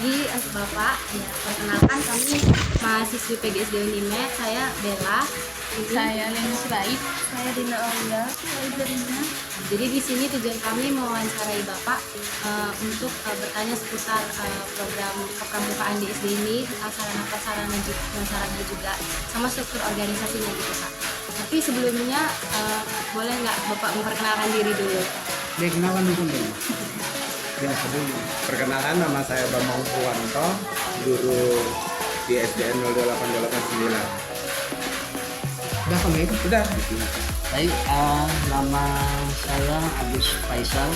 pagi untuk Bapak. Ya, perkenalkan kami mahasiswi PGSD Unimed. Saya Bella. Saya Leni Sirait. Saya Dina Aulia. Saya Jerina. Jadi di sini tujuan kami mewawancarai Bapak untuk bertanya seputar program kepramukaan di SD ini, sarana prasarana juga, sama struktur organisasinya gitu Pak. Tapi sebelumnya boleh nggak Bapak memperkenalkan diri dulu? Kenalkan dulu. Ya, sebelumnya. Perkenalkan, nama saya Bambang Purwanto, guru di SDN 02889. Udah komit? Udah. Baik, nama saya Agus Faisal,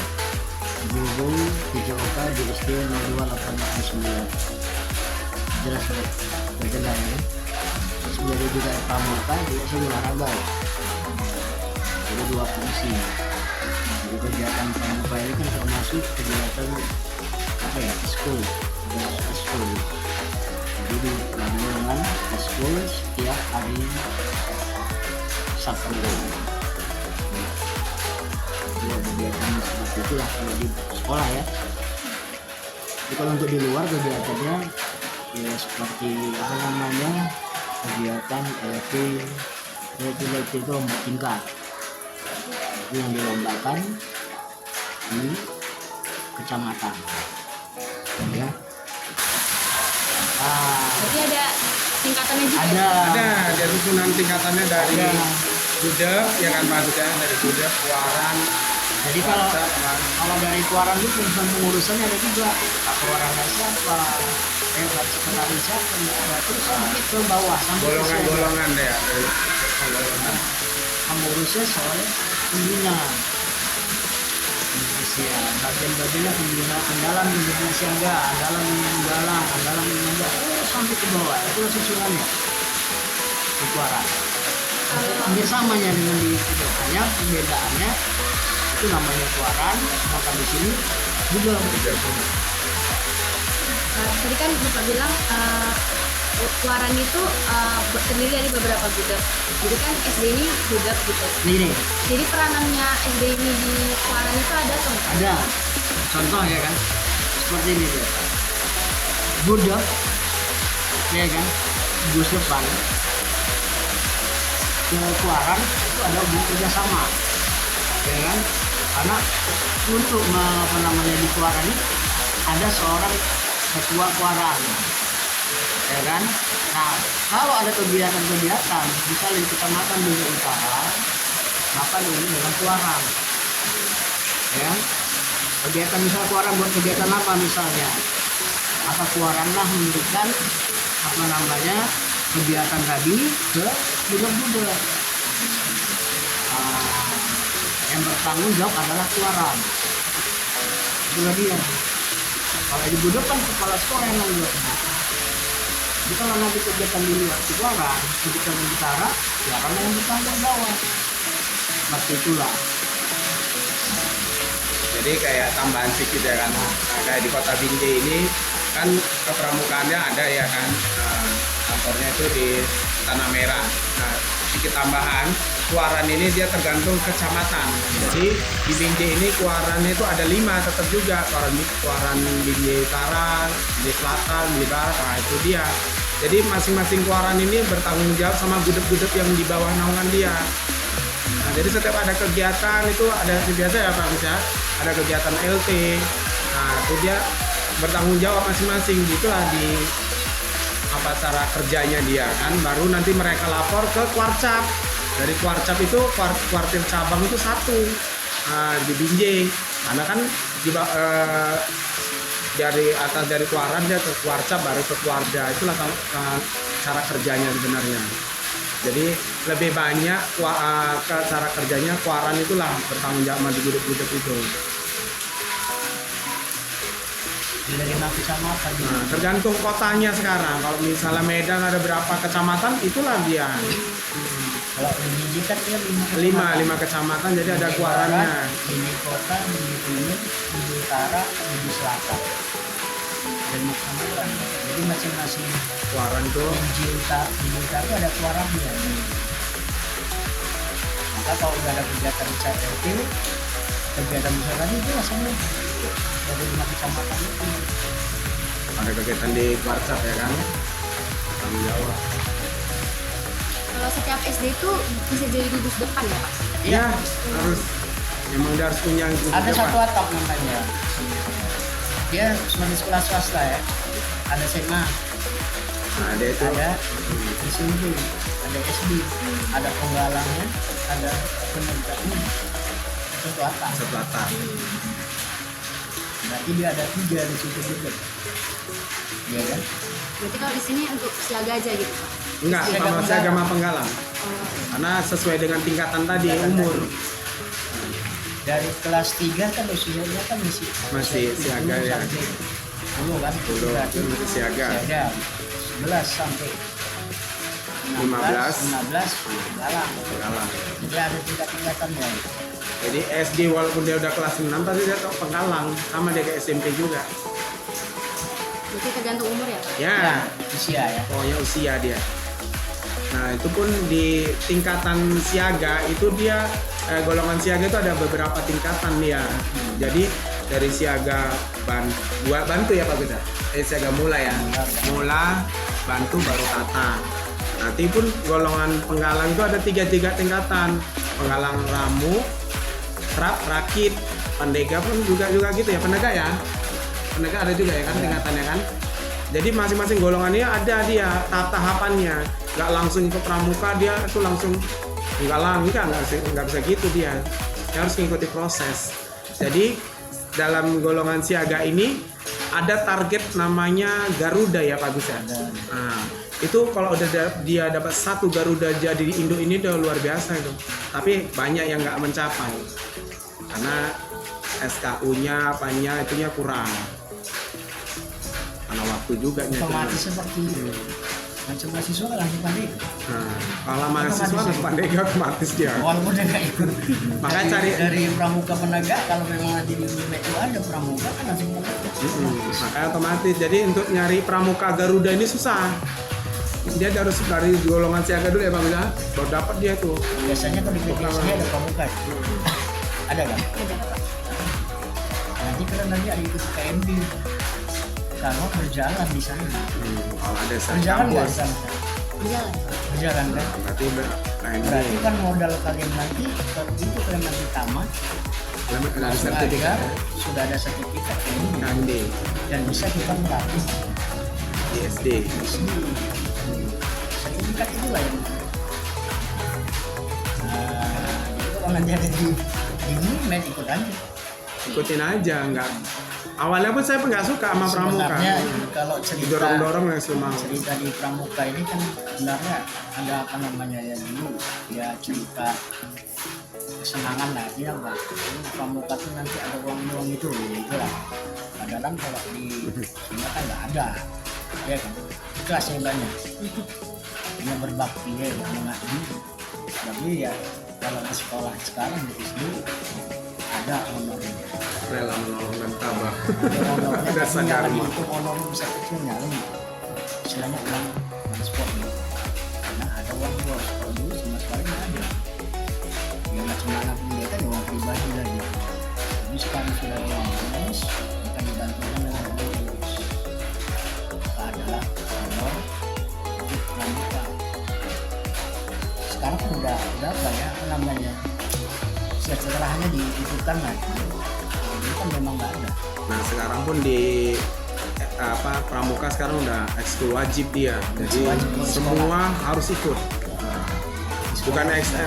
guru PJOK di SD 02889. Jelas berjelas ya. Sebagai juga pramuka, juga saya olahraga. Jadi dua fungsi. Jadi kegiatan pramuka ini kan termasuk kegiatan apa ya, school. Jadi dilakukan dengan school setiap hari Sabtu. Ya, kegiatan seperti itulah kalau di sekolah ya. Jadi kalau untuk di luar kegiatannya ya seperti apa namanya, kegiatan itu lomba tingkat. Itu yang dilombakan di kecamatan ya. Jadi ada tingkatannya juga? Ada, jadi susunan tingkatannya dari gudeg, ya kan maksudnya dari gudeg, kuaran. Jadi kalau dari kuaran itu pengurusannya ada juga. Kuarannya siapa, sekretaris siapa, terus sampai ke bawah sampai Golongan-golongan deh ya, dari golongan. Pengurusnya soalnya pembinaan. Ya, bagian-bagiannya pembinaan andalan, pembinaan siaga, andalan menggalang, andalan mengajar, sampai ke bawah. Itu susunannya di kuaran. Hampir samanya dengan di video, hanya perbedaannya itu namanya kuaran, maka di sini juga Tadi kan Bapak bilang kuaran itu terdiri dari beberapa gudeg. Jadi kan SD ini gudeg gitu. ini Jadi peranannya SD ini di kuaran itu ada atau enggak? ada contoh ya kan, seperti ini dia, gudeg ya kan, gus depan ke kuaran itu ada hubungan kerjasama ya kan, karena untuk apa namanya di kuaran ini ada seorang ketua kuaran ya kan. Nah, kalau ada kegiatan-kegiatan misalnya di kecamatan Bumi Utara, maka ini dengan kuaran ya. Kegiatan misalnya kuaran buat kegiatan apa misalnya, maka kuaran lah memberikan apa namanya kegiatan tadi ke gudeg-gudeg. Yang bertanggung jawab adalah kuaran. Itulah dia. Kalau di gudeg kan kepala sekolah yang nanggung jawab. Jadi kalau nanti kegiatan di luar kuaran, kegiatan di utara, kuaran yang bertanggung jawab. Seperti itulah. Jadi kayak tambahan sedikit ya kan. Nah, kayak di Kota Binjai ini kan kepramukaannya ada ya kan. Kantornya itu di Tanah Merah. Nah, sedikit tambahan, kuaran ini dia tergantung kecamatan. Jadi di Binjai ini kuarannya itu ada 5 tetap juga. Kuaran Binjai Utara, Binjai Selatan, Binjai Barat, nah itu dia. Jadi masing-masing kuaran ini bertanggung jawab sama gudeg-gudeg yang di bawah naungan dia. Nah, jadi setiap ada kegiatan itu ada biasa ya Pak Gus ya, ada kegiatan LT. Nah, itu dia bertanggung jawab masing-masing, gitulah di apa cara kerjanya dia kan. Baru nanti mereka lapor ke Kuarcap. Dari Kuarcap itu kuartir cabang itu 1 di Binjai. Karena kan dari atas dari kuaran dia ke Kuarcap baru ke Kuarda. Itulah cara kerjanya sebenarnya. Jadi lebih banyak ke cara kerjanya kuaran itulah bertanggung jawab di gudeg-gudeg itu. Dari kecamatan. Nah, tergantung kotanya sekarang. Kalau misalnya Medan ada berapa kecamatan, itulah dia. Kalau di Binjai kan dia 5 kecamatan, jadi ada kuarannya. Binjai Kota, Binjai Timur, Binjai Utara, Binjai Selatan. Dan kecamatan. Jadi masing-masing Kuaran itu Binjai Utara itu ada kuarannya. Maka kalau udah ada kegiatan CLT, kegiatan besar tadi itu langsung dari 5 kecamatan itu. ada kegiatan di WhatsApp ya kan, tanggung jawab. Kalau setiap SD itu bisa jadi duduk depan ya Pak? Iya, harus memang dia harus punya Ada satu atap namanya. Dia sebagai sekolah swasta ya. Ada SMA, Nah, dia itu ada SMP, ada SD, ada penggalangnya, ada penegaknya. Satu atap. satu atap. Berarti dia ada 3 di situ juga. Iya kan? Berarti kalau di sini untuk siaga aja gitu Pak? Enggak, Siaga sama Penggalang. siaga sama penggalang. Oh, Karena sesuai dengan tingkatan tadi Tingkatan umur. tadi. Dari kelas 3 kan usianya kan Masih siaga ya. Dulu kan, Dulu berarti masih siaga. 11 sampai 15. 15 penggalang. Penggalang. Jadi ada tingkat-tingkatannya. Jadi SD walaupun dia udah kelas 6 tapi dia tahu penggalang, sama dia ke SMP juga. berarti tergantung umur ya Pak? Ya, Ya, usia ya. pokoknya usia dia. Nah, itu pun di tingkatan siaga itu dia golongan siaga itu ada beberapa tingkatan dia. Jadi dari siaga bantu ya Pak Beda. Siaga mula ya. Mula, bantu baru tata. Nanti pun golongan penggalang itu ada tiga tingkatan. Penggalang ramu, trap, rakit, pendega pun juga gitu ya. Pendega ya. Pendega ada juga ya kan tingkatannya kan. Jadi masing-masing golongannya ada dia tahapannya. Nggak langsung ke pramuka dia itu langsung penggalang, nggak bisa gitu dia. Dia harus mengikuti proses. Jadi dalam golongan siaga ini ada target namanya Garuda ya Pak Gus ya. Nah, itu kalau udah dia dapat 1 Garuda jadi di Indo ini udah luar biasa itu. Tapi banyak yang nggak mencapai karena SKU-nya apanya itunya kurang. Karena waktu juga Otomatis seperti macam mahasiswa langsung pandai. Nah, kalau mahasiswa langsung pandega otomatis dia. Walaupun dia nggak ikut. Makanya Tapi cari- dari pramuka penegak, kalau memang nanti di itu ada pramuka kan langsung pandai. Makanya otomatis. Jadi untuk nyari pramuka Garuda ini susah. Dia harus dari golongan siaga dulu ya Pak Bisa. Baru dapat dia tuh. Biasanya kalau di PTSD ada pramuka. Ada kan? Ada Pak. Nanti kalau nanti ada ikut KMB. Kalau berjalan di sana. Kalau ada Berjalan nggak di kampus. sana? Berjalan. Berjalan kan? Berarti lain Berarti kan modal kalian nanti, kalau itu kalian nanti tamat, ada langsung sertifikat aja sudah ada sertifikat ini KMD dan bisa kita melatih di SD. sertifikat itulah yang jadi kalau nanti ada di main ikut aja. Ikutin aja, nggak. Awalnya pun saya nggak suka sama pramuka. Sebenarnya kalau cerita Didorong-dorong langsung mau. cerita di pramuka ini kan sebenarnya ada apa namanya ya dulu ya cerita kesenangan lah dia Pak. Pramuka tuh nanti ada uang itu lah. Padahal kalau di sini kan nggak ada ya kan kelasnya banyak hanya berbakti ya mengaji tapi ya kalau di sekolah sekarang di SD ada honornya. Rela menolong dan tabah. Honornya Ada tapi yang lagi sadarma. itu honor bisa kecil nyalin istilahnya uang transport gitu. Karena ada uang bos kalau dulu sama sekali nggak ada ya macam mana pun dia kan uang pribadi lagi tapi sekarang sudah uang bos kita dibantu dengan uang bos maka adalah honor untuk pramuka. Sekarang kan udah apa ya apa namanya setelahnya diikutkan lagi ini kan memang nggak ada. Nah sekarang pun di pramuka sekarang udah ekskul wajib dia. Jadi Wajib di semua harus ikut.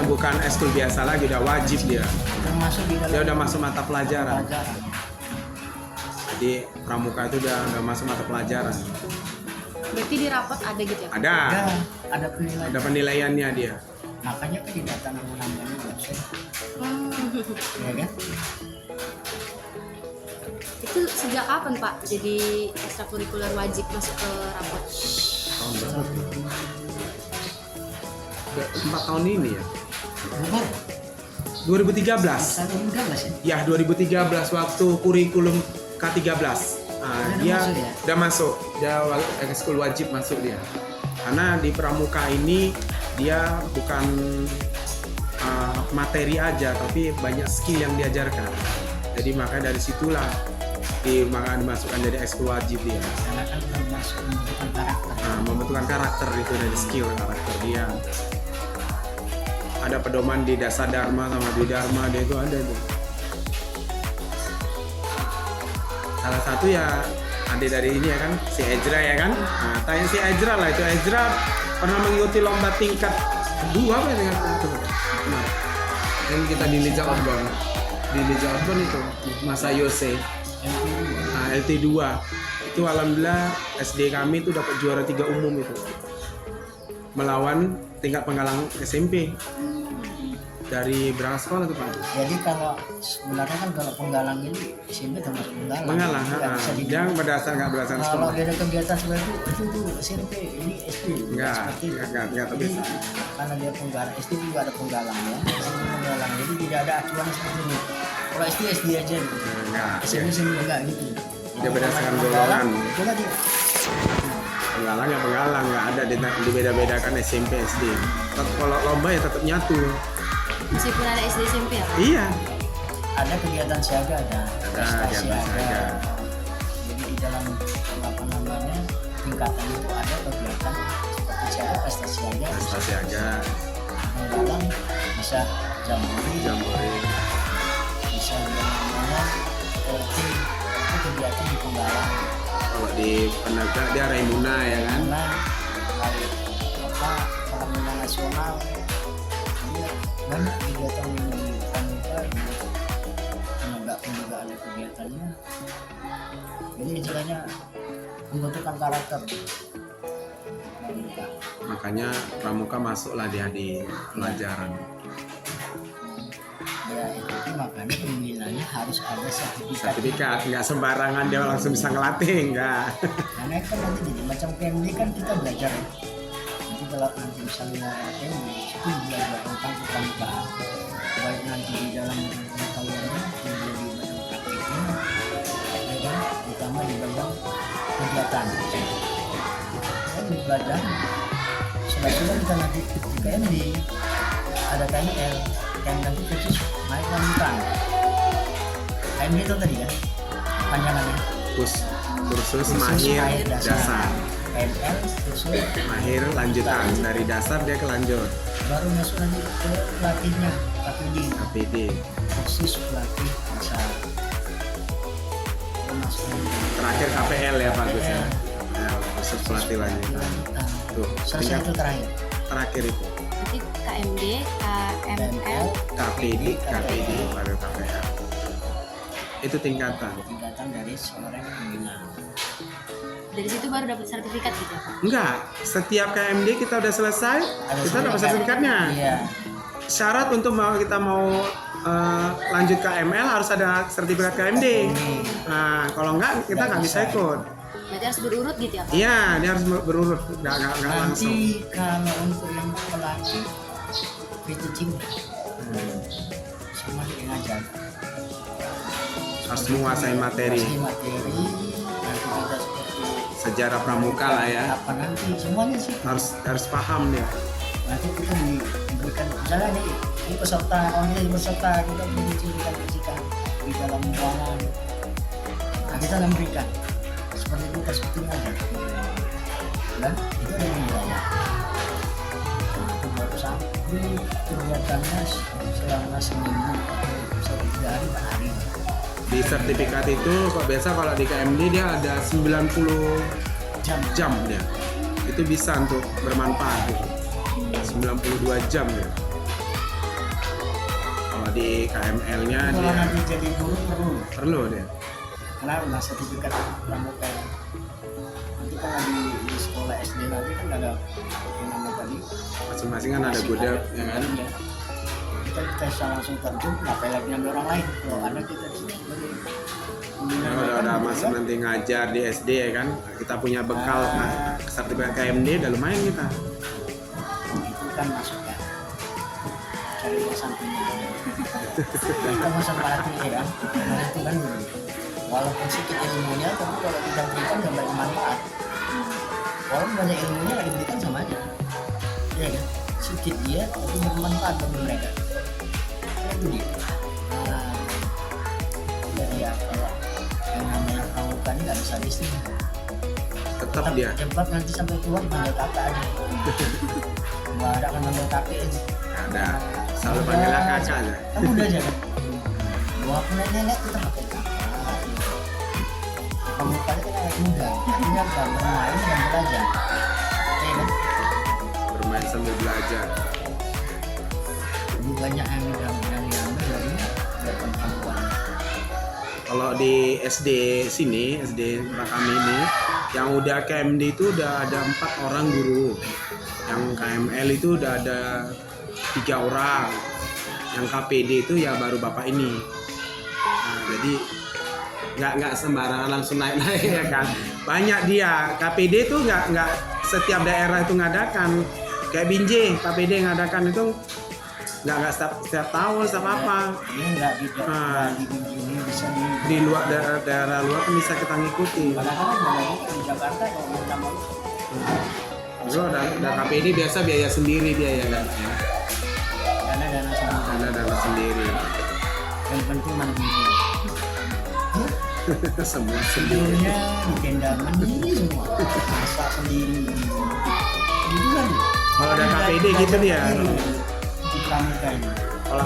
Bukan ekskul biasa lagi, udah wajib dia. Termasuk di dalam Dia udah masuk mata pelajaran. pelajaran. Jadi pramuka itu udah masuk mata pelajaran. Berarti di rapot ada gitu ya Pak? Ada penilaian. Ada penilaiannya dia. Makanya kan di data namanya website, ya kan? Itu sejak kapan Pak jadi ekstrakurikuler wajib masuk ke rapot? Tahun berapa? Udah 4 tahun ini ya. Bukan, 2013. satu enggak nggak sih? Ya 2013 waktu kurikulum K13. Nah, dia masuk ya? udah masuk. Dia ekskul wajib masuk dia. Karena di pramuka ini dia bukan materi aja tapi banyak skill yang diajarkan. Jadi makanya dari situlah dimasukkan jadi ekskul wajib dia. Karena kan termasuk membentukkan karakter. Nah, membentukkan karakter itu dari skill karakter dia. Ada pedoman di dasar dharma sama di dharma dia itu ada tuh. Salah satu ya adik dari ini ya kan, si Ezra ya kan. Nah, tanya si Ezra lah, itu Ezra pernah mengikuti lomba tingkat kedua apa ya, tingkat itu? Nah, yang kita di Liga Outbound. Di Liga Outbound itu masa Yose. Nah, LT2 itu alhamdulillah SD kami itu dapat juara 3 umum itu melawan tingkat penggalang SMP dari berapa sekolah tuh Pak? Jadi kalau sebenarnya kan kalau penggalang ini SMP termasuk penggalang. Penggalang, Nggak bisa dibilang. yang nggak berdasarkan Kalau sekolah. ada kegiatan seperti itu tuh SMP, ini SD. Enggak, Seperti itu. enggak Jadi bisa. karena dia penggalang, SD juga ada penggalang ya. SMP penggalang, jadi tidak ada acuan seperti ini. Kalau SD aja gitu. Enggak, SMP enggak gitu. Dia berdasarkan Penggalang, golongan. itu lagi. Penggalang ya penggalang, nggak ada dibeda-bedakan SMP SD. Kalau lomba ya tetap nyatu. Meskipun ada SD SMP ya Pak? Iya. Ada kegiatan siaga, ada prestasi kegiatan ada. siaga. Jadi di dalam apa namanya tingkatan itu ada kegiatan seperti siaga, prestasi siaga, Prestasi aja, penggalang, bisa jambore, bisa yang namanya LT, itu kegiatan di penggalang. kalau di penegak dia Raimuna ya kan. Karena hari apa Parlemen Nasional dia banyak kegiatan yang dilakukan juga penegak juga ada kegiatannya. Jadi istilahnya membentukkan karakter. Makanya pramuka masuklah dia di pelajaran. Ya itu makanya pembinaannya harus ada sertifikat. Sertifikat, nggak sembarangan dia langsung bisa ngelatih, enggak. Karena kan nanti jadi macam PMD kan kita belajar ya. Nanti kalau nanti misalnya PMD itu belajar tentang pramukaan. Baik nanti di dalam pengetahuannya menjadi bagian praktiknya, ya kan? Terutama di bagian kegiatan. Kan belajar. Sudah kita nanti di PMD ada KML yang nanti khusus naik pramukaan. KMD itu tadi kan panjangannya. Kursus mahir dasar. KML khusus Mahir lanjutan dari dasar dia ke lanjut. baru masuk nanti ke pelatihnya KPD KPD. khusus pelatih dasar. Baru masuk nanti Terakhir KPL ya Pak Gus ya. KPL. Ya, khusus pelatih lanjutan. lanjutan. Tuh, Selesai tingkat itu terakhir. terakhir itu. Nanti KMD, KML, KPD, KPD, baru KPL. Itu tingkatan. Tingkatan dari seorang pembina. dari situ baru dapat sertifikat gitu ya Pak? Enggak, setiap KMD kita udah selesai, kita dapat sertifikatnya. Iya. Syarat untuk kita mau lanjut KML harus ada sertifikat KMD. Nah, kalau enggak kita nggak bisa ikut. Berarti harus berurut gitu ya Pak? Iya, dia harus berurut, nggak langsung. Nanti kalau untuk yang pelatih itu cinta semua ngajar. Harus menguasai materi, Pasti materi nanti kita seperti sejarah pramuka lah ya. apa nanti semuanya sih Harus paham dia. nanti kita diberikan misalnya nih ini peserta kalau kita peserta kita berikan di dalam ruangan nah kita memberikan seperti itu perspektifnya aja dan itu ada nilainya nah, itu baru sampai kegiatannya selama seminggu atau 3 hari 4 hari Di sertifikat itu kok biasa kalau di KMD dia ada 90 jam dia. Itu bisa untuk bermanfaat gitu. 92 jam ya. Kalau di KML-nya kalau dia nanti jadi guru perlu dia. karena udah sertifikat pramuka nanti kan di sekolah SD nanti kan ada yang namanya tadi Masing-masing kan ada gudeg ya kan. Iya. Kita bisa langsung terjun ngapain lagi ngambil orang lain kalau ada kita di sini Ya, kalau udah masuk nanti ngajar di SD ya kan, kita punya bekal sertifikat KMD udah lumayan kita. itu kan masuk ya cari sampingnya kita masuk pelatih ya kan karena itu kan walaupun sedikit ilmunya tapi kalau kita berikan nggak banyak manfaat walaupun banyak ilmunya nggak diberikan sama aja ya kan sedikit dia tapi bermanfaat bagi mereka itu dia nah, jadi ya kalau yang namanya sadisnya. Tetap dia. Cepat nanti sampai tua panggil kakak aja. Nggak ada kan panggil kakek aja. Ada. Selalu panggilnya kakak aja. Kamu udah aja kan? Gua aku nenek kita pakai kakak. Kamu pada kan anak muda, artinya apa? Bermain dan belajar. Ya kan? Bermain sambil belajar. Lebih banyak yang diambil dari perempuan. Kalau di SD sini, SD tempat kami ini, yang udah KMD itu udah ada 4 orang guru. Yang KML itu udah ada 3 orang. Yang KPD itu ya baru bapak ini. Nah, jadi nggak sembarangan langsung naik ya kan. Banyak dia. KPD itu nggak setiap daerah itu ngadakan. Kayak Binjai, KPD ngadakan itu nggak setiap tahun, setiap apa. Ini nggak di ini bisa Di luar daerah luar kan bisa kita ngikuti. kadang-kadang kalau di Jakarta kalau mau nama Bro, udah KPD biasa biaya sendiri dia ya kan. dana sendiri. Dana sendiri. Yang penting mandiri. Semua sendiri. Tidurnya di tenda mandiri semua. Masak sendiri. Gitu kan? Kalau ada KPD gitu dia. Di pramuka ini. Kalau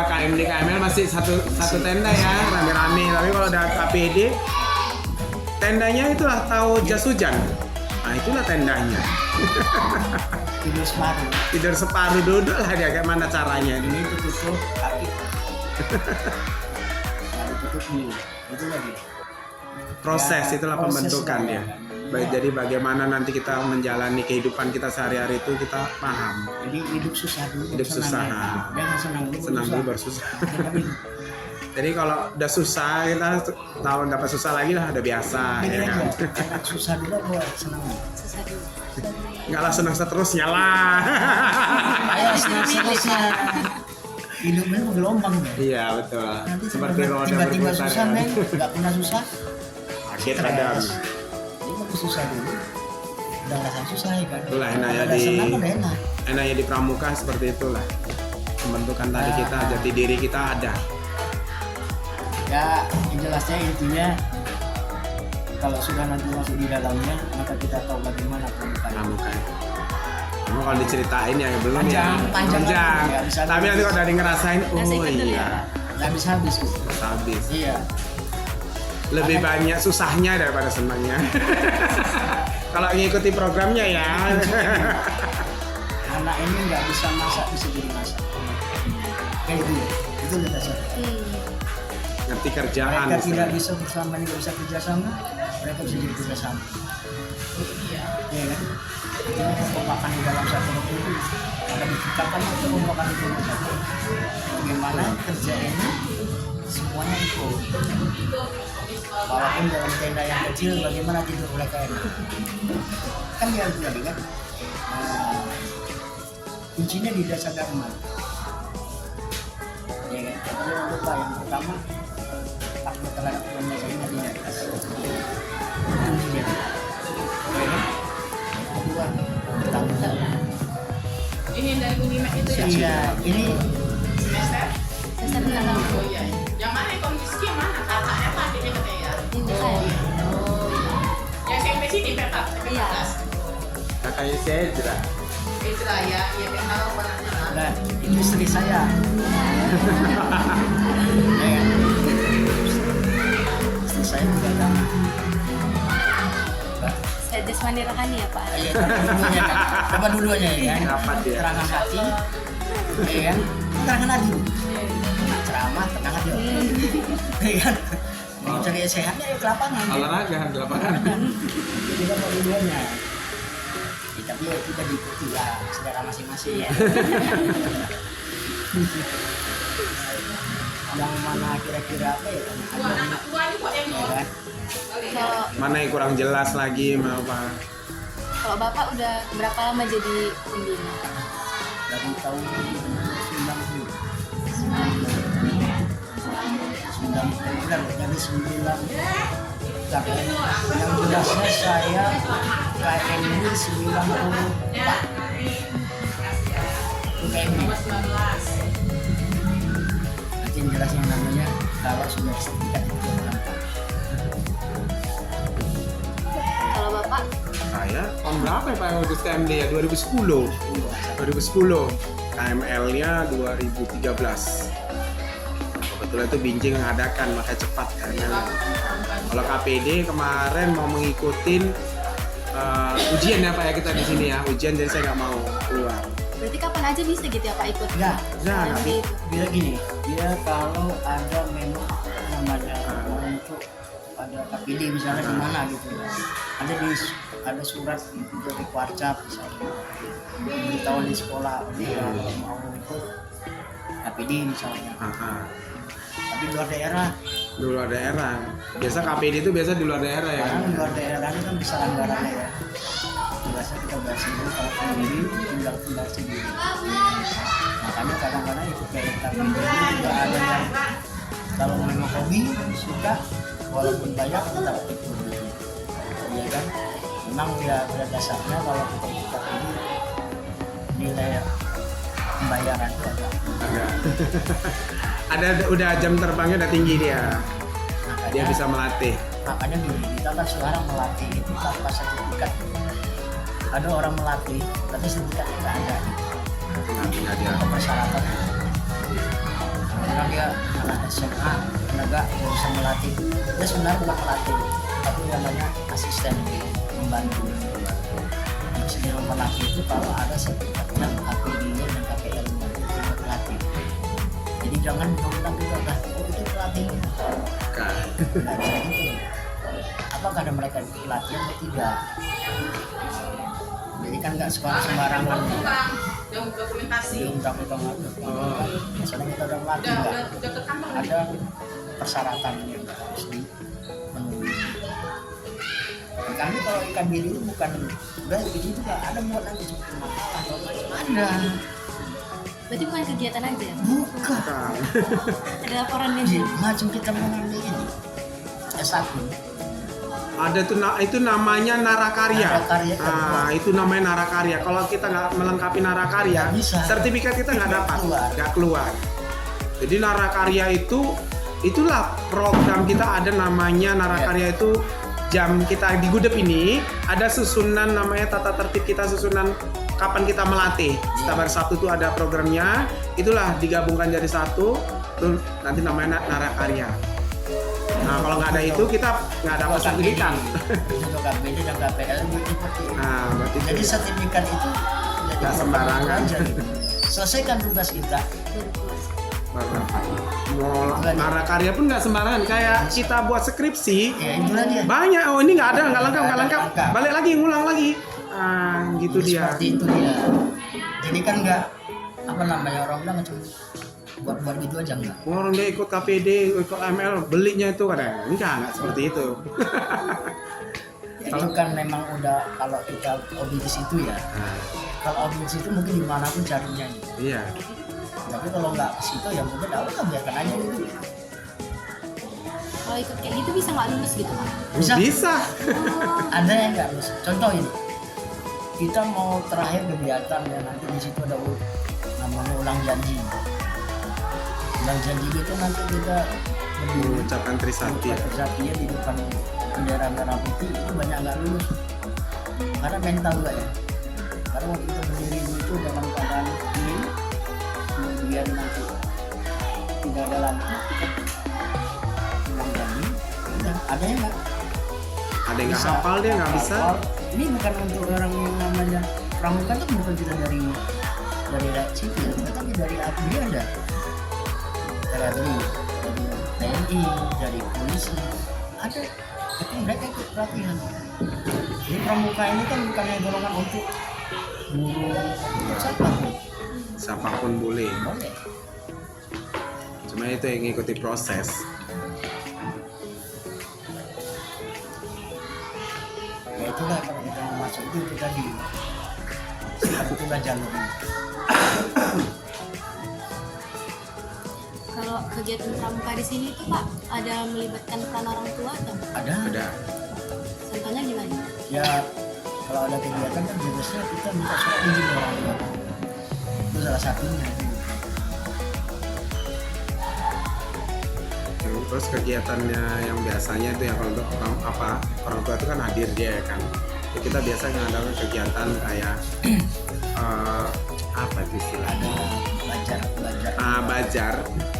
KMD KML masih satu tenda ya, rame-rame. Tapi kalau ada KPD, tendanya itulah tahu jas hujan. Nah itulah tendanya. Tidur separuh. Tidur separuh duduk lah dia, kayak mana caranya. Ini tutup kaki. Lalu tutup mulut. Itu lagi. Proses Ya, itulah proses pembentukan lah. dia. Baik, jadi bagaimana nanti kita menjalani kehidupan kita sehari-hari itu kita paham. Jadi hidup susah dulu. Hidup senang susah. ya. Jangan senang dulu. Senang dulu baru susah. Jadi kalau udah susah kita tahu dapat susah lagi lah udah biasa Ini ya aja. kan. Enak susah dulu buat senang. Susah dulu. Enggak lah senang seterusnya lah. Ayo senang-senangnya. Hidup ini bergelombang ya. Iya betul. Nanti Seperti roda tiba-tiba berputar. susah Ya. men, nggak pernah susah. Akhir kadang. Jadi bagus susah dulu. Udah ngerasain susah ya kan. Itulah enaknya Udah di- senang udah enak. Enaknya di pramuka seperti itulah. Pembentukan tadi Nah. kita, jati diri kita ada. Ya jelasnya intinya kalau sudah nanti masuk di dalamnya maka kita tahu bagaimana pembukaan. Pramuka. Cuma kalau diceritain ya belum Panjang, ya. panjang. Nggak bisa Tapi nanti kalau dari ngerasain, Ngasih oh dulu ya. iya, Nggak bisa habis tuh. habis. Iya. Lebih banyak susahnya daripada senangnya. Kalau ngikuti programnya ya. Anak ini nggak bisa masak bisa jadi masak. Kayak gitu. Itu udah dasar. Ngerti kerjaan. Mereka tidak bisa bersama, tidak bisa kerjasama, mereka bisa jadi kerjasama. Iya kan? Artinya kekompakan di dalam satu grup itu ada diciptakan kekompakan di dalam satu. Bagaimana kerja ini semuanya ikut. Walaupun dalam tenda yang kecil, bagaimana tidur mereka ini? Kan dia itu tadi kan. Kuncinya di dasar dharma. Ya kan? Jangan lupa yang pertama takut terhadap Tuhan saya di atas. Kuncinya. Ya kan? Yang kedua tanggung jawab. Ini dari Unimed itu ya? Iya, ini Semester? Susah dulu. Oh iya. Yang mana kondisi yang mana? Kakaknya apa adiknya katanya ya? Ini saya. Oh iya. Yang SMP sini petak? Iya. Kakaknya saya jelas. Itu lah ya. Ya yang tahu anaknya lah. nah, itu istri saya. Ya kan? Istri saya juga agama. Saya jasmani rohani ya Pak. Iya, dulunya kan. Coba dulunya ya kan. Rapat ya. Terangan hati. Iya kan? Terangan hati. Ceramah, tenang hati. Iya kan? Mau cari sehatnya ya ke lapangan. Olahraga di lapangan. Jadi dapat dulunya. Ya, tapi ya kita diikuti lah selera masing-masing. Iya. Yang mana kira-kira apa ya? Dua anak tua ini kok yang Ya kan? Kalau Mana yang kurang jelas lagi mau apa? kalau Bapak udah berapa lama jadi pembina? Dari tahun 90. 90 bulan jadi 9 yang jelasnya saya KMD 94 itu KMD nanti yang jelas yang namanya kalau sudah sertifikat itu saya tahun berapa ya Pak ikut KMD ya? 2010. 2010. KML-nya 2013. Kebetulan itu Binjing yang adakan, makanya cepat karena kalau KPD kemarin mau mengikutin ujian ya Pak ya, kita di sini ya ujian, jadi saya nggak mau keluar. Berarti kapan aja bisa gitu ya Pak ikut? Enggak, Nah, KMD itu. dia gini, dia kalau ada memang namanya untuk ada KPD misalnya di mana gitu, ada surat gitu dari Kuarcap misalnya, beritahu di sekolah dia mau ikut KPD misalnya, tapi luar daerah. Di luar daerah. Biasa KPD itu biasa di luar daerah ya. Karena luar daerah ini kan besar anggarannya ya. Biasa kita bahas dulu kalau sendiri tinggal sendiri. Makanya kadang-kadang ikut kayak KPD ini juga ada yang kalau memang hobi suka walaupun banyak tetap ikut. Iya kan? Memang ya pada dasarnya kalau kita ikut KPD nilai pembayaran itu Ada udah jam terbangnya udah tinggi dia. Dia bisa melatih. Makanya gini, kita kan sekarang melatih itu tanpa sertifikat. Ada orang melatih tapi sertifikat tidak ada. Nah, dia. Untuk persyaratan. Karena dia anak SMA, tenaga yang bisa melatih. Dia sebenarnya bukan melatih, tapi namanya asisten membantu. Asisten melatih itu kalau ada sertifikatnya KPD-nya dan KPL-nya untuk melatih. Jadi jangan bilang kita udah itu pelatih. Kan. Nggak bisa gitu. Apakah ada mereka pelatihan atau tidak? Jadi kan nggak sembarangan. Yang dokumentasi. Diundang kita ngatur. Misalnya kita udah melatih nggak? Udah ke kantor. Ada persyaratan yang harus dipenuhi. Kami kalau ikan biru itu bukan udah itu juga ada buat nanti seperti makalah atau ada. Berarti bukan kegiatan aja? Bukan. Kan. Ada laporannya Jadi, juga? macam kita mengambil ini S1. Ada tuh itu namanya narakarya. Narakarya, kan. Nah, itu namanya narakarya. Kalau kita nggak melengkapi narakarya, Nggak bisa. sertifikat kita nggak dapat, Keluar. nggak keluar. Jadi narakarya itulah program kita, ada namanya narakarya itu jam kita di Gudep ini ada susunan namanya tata tertib kita, susunan kapan kita melatih. Setiap hari Sabtu itu ada programnya, itulah digabungkan jadi satu, tuh nanti namanya narakarya. Nah kalau nggak ada itu kita nggak dapat sertifikat. Untuk KPD dan KPL itu seperti itu. Nah berarti Jadi sertifikat itu jadi nggak sembarangan. aja gitu. Selesaikan tugas kita. mau narakarya pun nggak sembarangan. Kayak kita buat skripsi Ya itulah dia. banyak. Oh ini nggak ada, nggak lengkap. Balik lagi, ngulang lagi. Gitu Jadi dia. Seperti itu dia. Jadi kan nggak apa namanya orang bilang cuma buat gitu aja enggak. Orang dia ikut KPD, ikut ML, belinya itu kadang enggak seperti itu. Itu kan memang udah kalau kita hobi di situ ya. Kalau hobi di situ mungkin dimanapun carinya. Gitu. Iya. Tapi kalau nggak ke situ ya mungkin ya udah biarkan aja gitu. Kalau ikut kayak gitu bisa nggak lulus gitu Pak? Bisa. Ada yang nggak lulus. Contoh ini, kita mau terakhir kegiatan ya nanti di situ ada namanya ulang janji. Ulang janji itu nanti kita Mengucapkan Trisakti. Trisakti di depan bendera merah putih itu banyak nggak lulus. Karena mental juga ya. Karena waktu kita berdiri itu dalam keadaan ini, kemudian nanti tidak ada lampu, kita ulang janji. Udah, ada yang nggak? Ada yang nggak hafal, dia nggak bisa. Hafal. Ini bukan untuk orang yang namanya pramuka itu bukan kita dari rakyat sipil, tetapi dari APD ada, dari TNI, dari polisi ada. Tapi mereka ikut pelatihan. Ini pramuka ini kan bukannya golongan untuk guru, untuk Siapapun boleh. boleh. Cuma itu yang ngikuti proses. Ya itulah kalau kita mau masuk itu tadi. Itulah jalurnya. Kalau kegiatan pramuka di sini tuh Pak ada melibatkan peran orang tua atau? Ada. Contohnya gimana? Ya kalau ada kegiatan kan biasanya kita minta surat izin orang tua. Itu salah satunya. Terus kegiatannya yang biasanya itu yang kalau untuk orang tua itu kan hadir dia kan. kita biasa ngadakan kegiatan kayak apa itu istilahnya?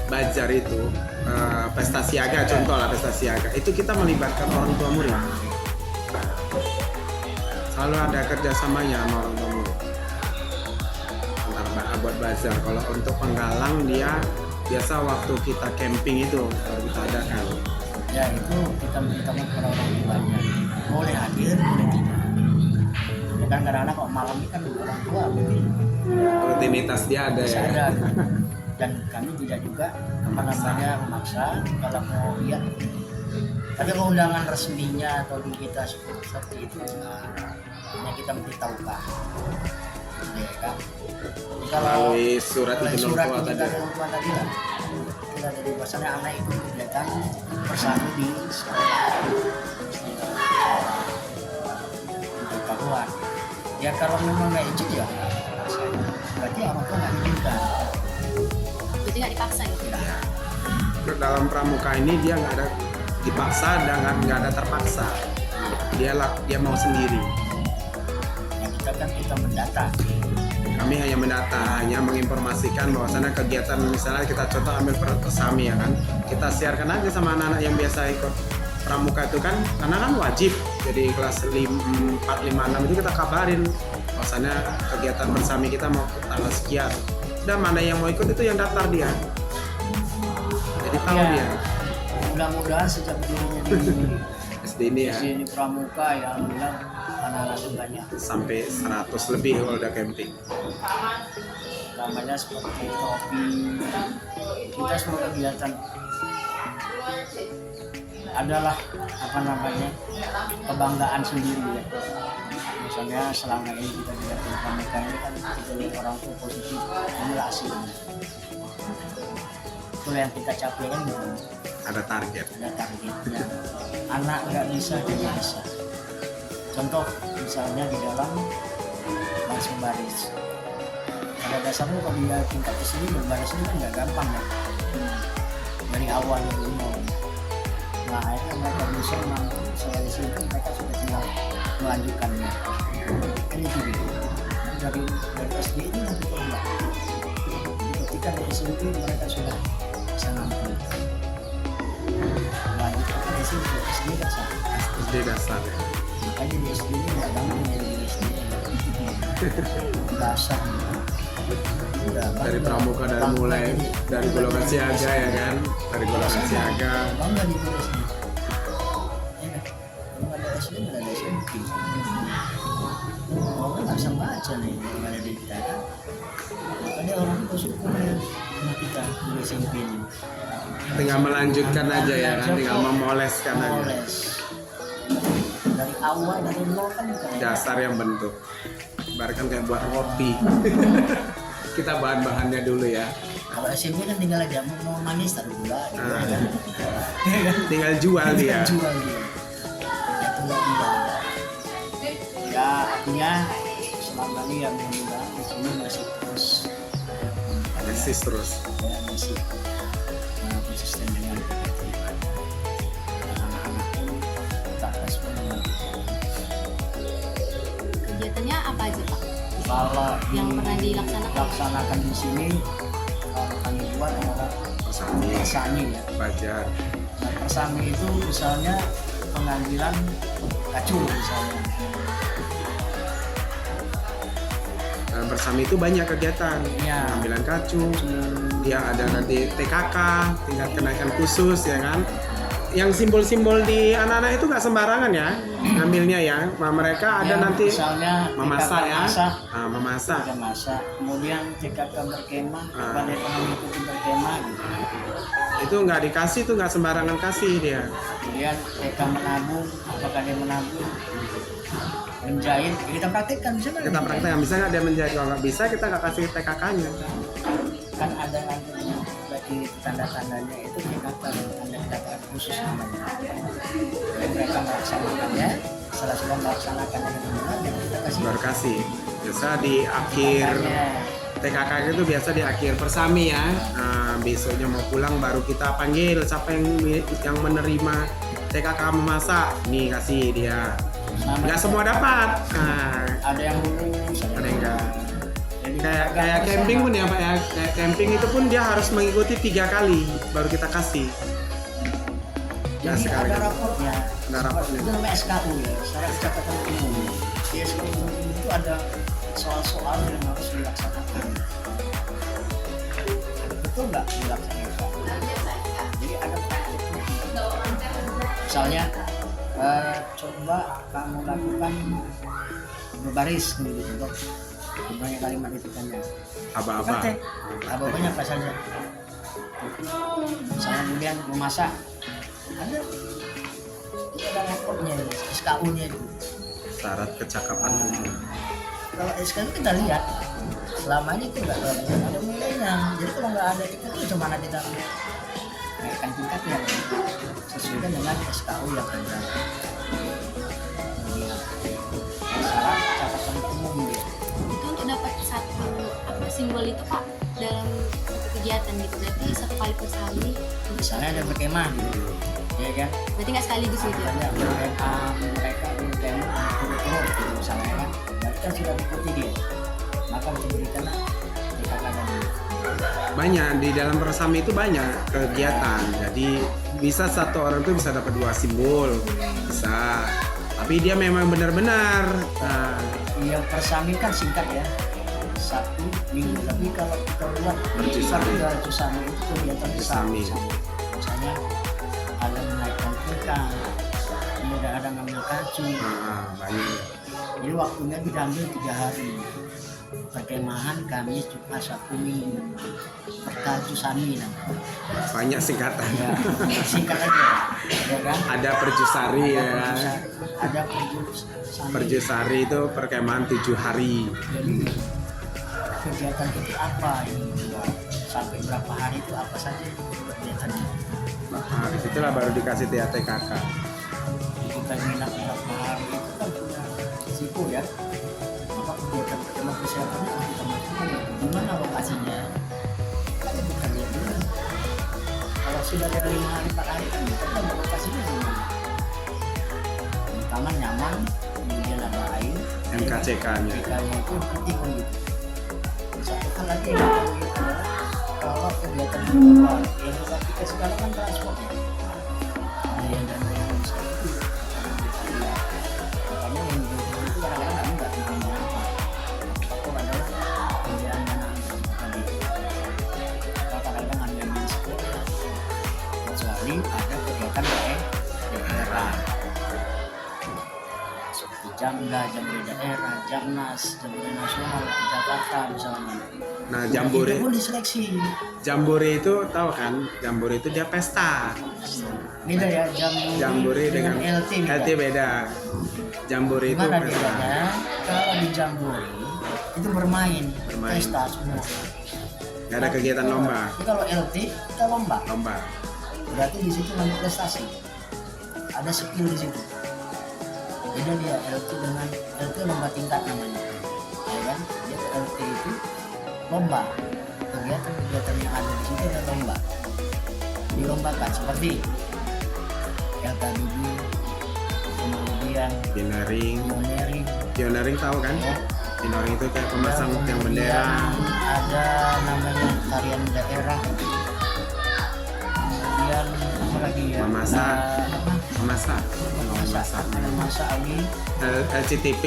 Bajar itu pesta siaga, contoh lah pesta siaga. Itu kita melibatkan orang tua murid. Selalu ada kerjasamanya sama orang tua murid. Antara buat bazar. Kalau untuk penggalang dia biasa waktu kita camping itu baru kita adakan. Ya itu kita minta kepada orang tuanya. Boleh hadir, boleh tidak. Ya kan kadang-kadang kok malam ini kan orang tua mungkin Rutinitas dia ada ya. ada. Dan kami tidak juga memaksa kalau mau lihat. Tapi kalau undangan resminya atau di kita seperti itu hanya kita memberitahukan. Ya kan? Kalau Melalui surat izin surat orang tua izin tadi. dari orang tua tadi lah. Kita dari bahasanya anak ikut kegiatan bersama di sekolah. Untuk kawan. Ya kalau memang nggak izin ya berarti orang tua nggak izinkan. Berarti nggak dipaksa gitu. Dalam pramuka ini dia nggak ada dipaksa dan nggak ada terpaksa. Dia mau sendiri. Ya kita mendata. Kami hanya mendata, hanya menginformasikan bahwasannya kegiatan misalnya kita contoh ambil persami ya kan, kita siarkan aja sama anak-anak yang biasa ikut pramuka itu kan, karena kan wajib. Jadi kelas 4, 5, 6 itu kita kabarin bahwasannya kegiatan bersami kita mau tanggal sekian. Dan mana yang mau ikut itu yang daftar dia. Jadi tahu Ya. dia. Mudah-mudahan sejak dirinya di SD ini ya SD ini pramuka ya alhamdulillah anak-anak banyak. sampai 100 lebih kalau udah camping. Namanya seperti topi. Kita semua kegiatan adalah kebanggaan sendiri ya. Misalnya selama ini kita tidak pramuka ini kan kita lihat orang tua positif, inilah hasilnya. Itu yang kita capai kan gitu. Ada target. Ada targetnya. Anak nggak bisa jadi bisa. Contoh misalnya di dalam baris baris. Pada dasarnya kalau dia tingkat ke sini berbaris ini kan nggak gampang ya. Dari awal itu nol. Nah akhirnya mereka bisa mampu selain sini mereka sudah tinggal melanjutkannya. Kan itu gitu. Dari SD ini nanti berubah. Ketika dari SMP mereka sudah bisa mampu. Lanjutkan dari sini ke SD kan sama. SD dasar ya. Makanya di SD ini nggak gampang jadi di SD. Dasar. Dari pramuka dari mulai dari golongan siaga ya kan, dari golongan siaga. Bangga di SD. Ya, kalau ada SD nggak ada SMP. Oh, nggak bisa baca nih kalau ada di kita. Makanya orang itu suka sama kita di SMP ini. Tinggal melanjutkan aja ya kan, tinggal memoleskan aja. Moles. Dari awal dari nol kan bukan Dasar yang bentuk. Ibaratkan kayak buat roti. Kita bahan-bahannya dulu ya. Kalau SMP kan tinggal aja mau manis taruh gula gitu Ah. kan. Tinggal jual dia. Jual dia. Ya tinggal dia. Ya artinya selama ini yang muda di sini masih terus Eksis terus. ya, masih konsisten dengan kegiatan. Anak-anak pun tetap respon dengan Kegiatannya apa aja Pak? kalau Yang pernah dilaksanakan? dilaksanakan di sini kalau kami buat adalah Persami, persami ya. bajar. Nah, persami itu misalnya pengambilan kacung misalnya. Dalam bersami itu banyak kegiatan. Iya. Pengambilan kacung. Dia ada nanti TKK, tingkat kenaikan khusus ya kan. Yang simbol-simbol di anak-anak itu nggak sembarangan ya ngambilnya ya. Nah, mereka ada Ya, nanti misalnya memasak TKK ya. masak, Nah, memasak. ada masak, kemudian TKK berkemah, Ah. kepada ekonomi itu berkemah gitu. Itu nggak dikasih tuh nggak sembarangan kasih dia. Kemudian TK menabung, apakah dia menabung, menjahit, ya kita praktekkan bisa nggak? Kita praktekkan bisa nggak dia menjahit, kalau nggak bisa kita nggak kasih TKK-nya. Kan ada nantinya bagi tanda-tandanya itu TKK ada TKK khusus namanya. Jadi mereka melaksanakannya, setelah sudah melaksanakan dengan benar, ya kita kasih. Baru kasih. Biasa di akhir TKK-nya. TKK itu biasa di akhir persami ya. Nah, besoknya mau pulang baru kita panggil siapa yang menerima TKK memasak. Nih kasih dia. nggak semua dapat. Nah, Ada yang lulus, ada yang enggak. Jadi Kayak camping pun ya Pak ya. Kayak camping itu pun dia harus mengikuti 3 kali baru kita kasih. Nggak Jadi sekali. ada rapotnya. Ada rapotnya. Itu namanya SKU ya, syarat catatan umum. Di SKU umum itu ada soal-soal yang harus dilaksanakan. Betul nggak dilaksanakan? Jadi ada praktiknya. Misalnya, coba kamu lakukan berbaris gitu untuk banyak kalimat itu tanya. Aba-aba. Praktek. Apa-apanya apa saja. Misalnya kemudian memasak, ada itu ada rapotnya, SKU-nya itu. Syarat kecakapan umum. Kalau SKU kita lihat selama ini itu nggak ada nilainya. Jadi kalau nggak ada itu mana kita naikkan tingkatnya sesuai dengan SKU yang ada. Syarat catatan umum gitu. Itu untuk dapat satu simbol itu Pak dalam satu kegiatan gitu. Berarti 1 kali per hari. Misalnya ada berkemah gitu, ya kan? Berarti nggak sekaligus gitu ya? Misalnya mereka berkemah turut-turut gitu misalnya kan, berarti kan sudah mengikuti dia, maka diberikan dikatakan Banyak di dalam bersama itu banyak kegiatan. Jadi bisa satu orang tuh bisa dapat 2 simbol, bisa. Tapi dia memang benar-benar. Nah, yang persami kan singkat ya, 1 minggu. Tapi kalau kita buat Mercusami. Mercusami itu kegiatan besar. Bersami. Misalnya ada menaikkan ikan, kemudian ada ngambil kacu. banyak. Jadi waktunya diambil 3 hari. Perkemahan kami cuma 1 minggu. Mercusami namanya. Banyak singkatan. Ya, singkat aja, ya kan? Ada perjusari ya. Ada perjusami. Perjusari itu perkemahan 7 hari. Jadi kegiatan itu apa ini? Sampai berapa hari itu apa saja kegiatannya? Nah, di situlah baru dikasih TATKK. Kita minat berapa hari itu kan punya risiko ya. Maka kegiatan pertama persiapannya harus kita masukkan di mana lokasinya. Kalau bukan ya benar. Kalau sudah dari 5 hari 4 hari kan kita kan lokasinya di mana? Di taman nyaman, kemudian ada air. MKCK-nya. MKCK-nya itu penting gitu. Satu hal lagi yang kita lihat adalah kalau kegiatan global yang kita sekarang kan transport ya. Ada yang dana yang bisa itu. Makanya yang global itu kadang-kadang kami nggak bisa apa. Itu adalah pembiayaan dana tadi. Kita kadang-kadang hanya mensupport kecuali ada kegiatan kayak daerah. Seperti Jamda, Jambore daerah, Jamnas, Jambore nasional di Jakarta misalnya. Nah, Itu Jambore. pun diseleksi. Jambore itu tahu kan? Jambore itu dia pesta. Beda ya Jambore dengan LT beda. LT beda. Jambore itu Gimana pesta. bedanya? Kalau di Jambore itu bermain, Bermain. pesta semua. Nggak ada kegiatan lomba. Tapi kalau LT kita lomba. Lomba. Berarti di situ nanti prestasi. Ada skill di situ. Beda dia LT dengan LT lomba tingkat namanya. Ya kan? Dia LT itu lomba. Kegiatan-kegiatan yang ada di situ ada lomba. Dilombakan seperti LKBB, kemudian Pioneering. pioneering, Pioneering tahu kan? ya. Pioneering itu kayak pemasang Dan tiang kemudian bendera. ada namanya tarian daerah, kemudian apa lagi ya, Memasak. Memasak. memasak ini LCTP.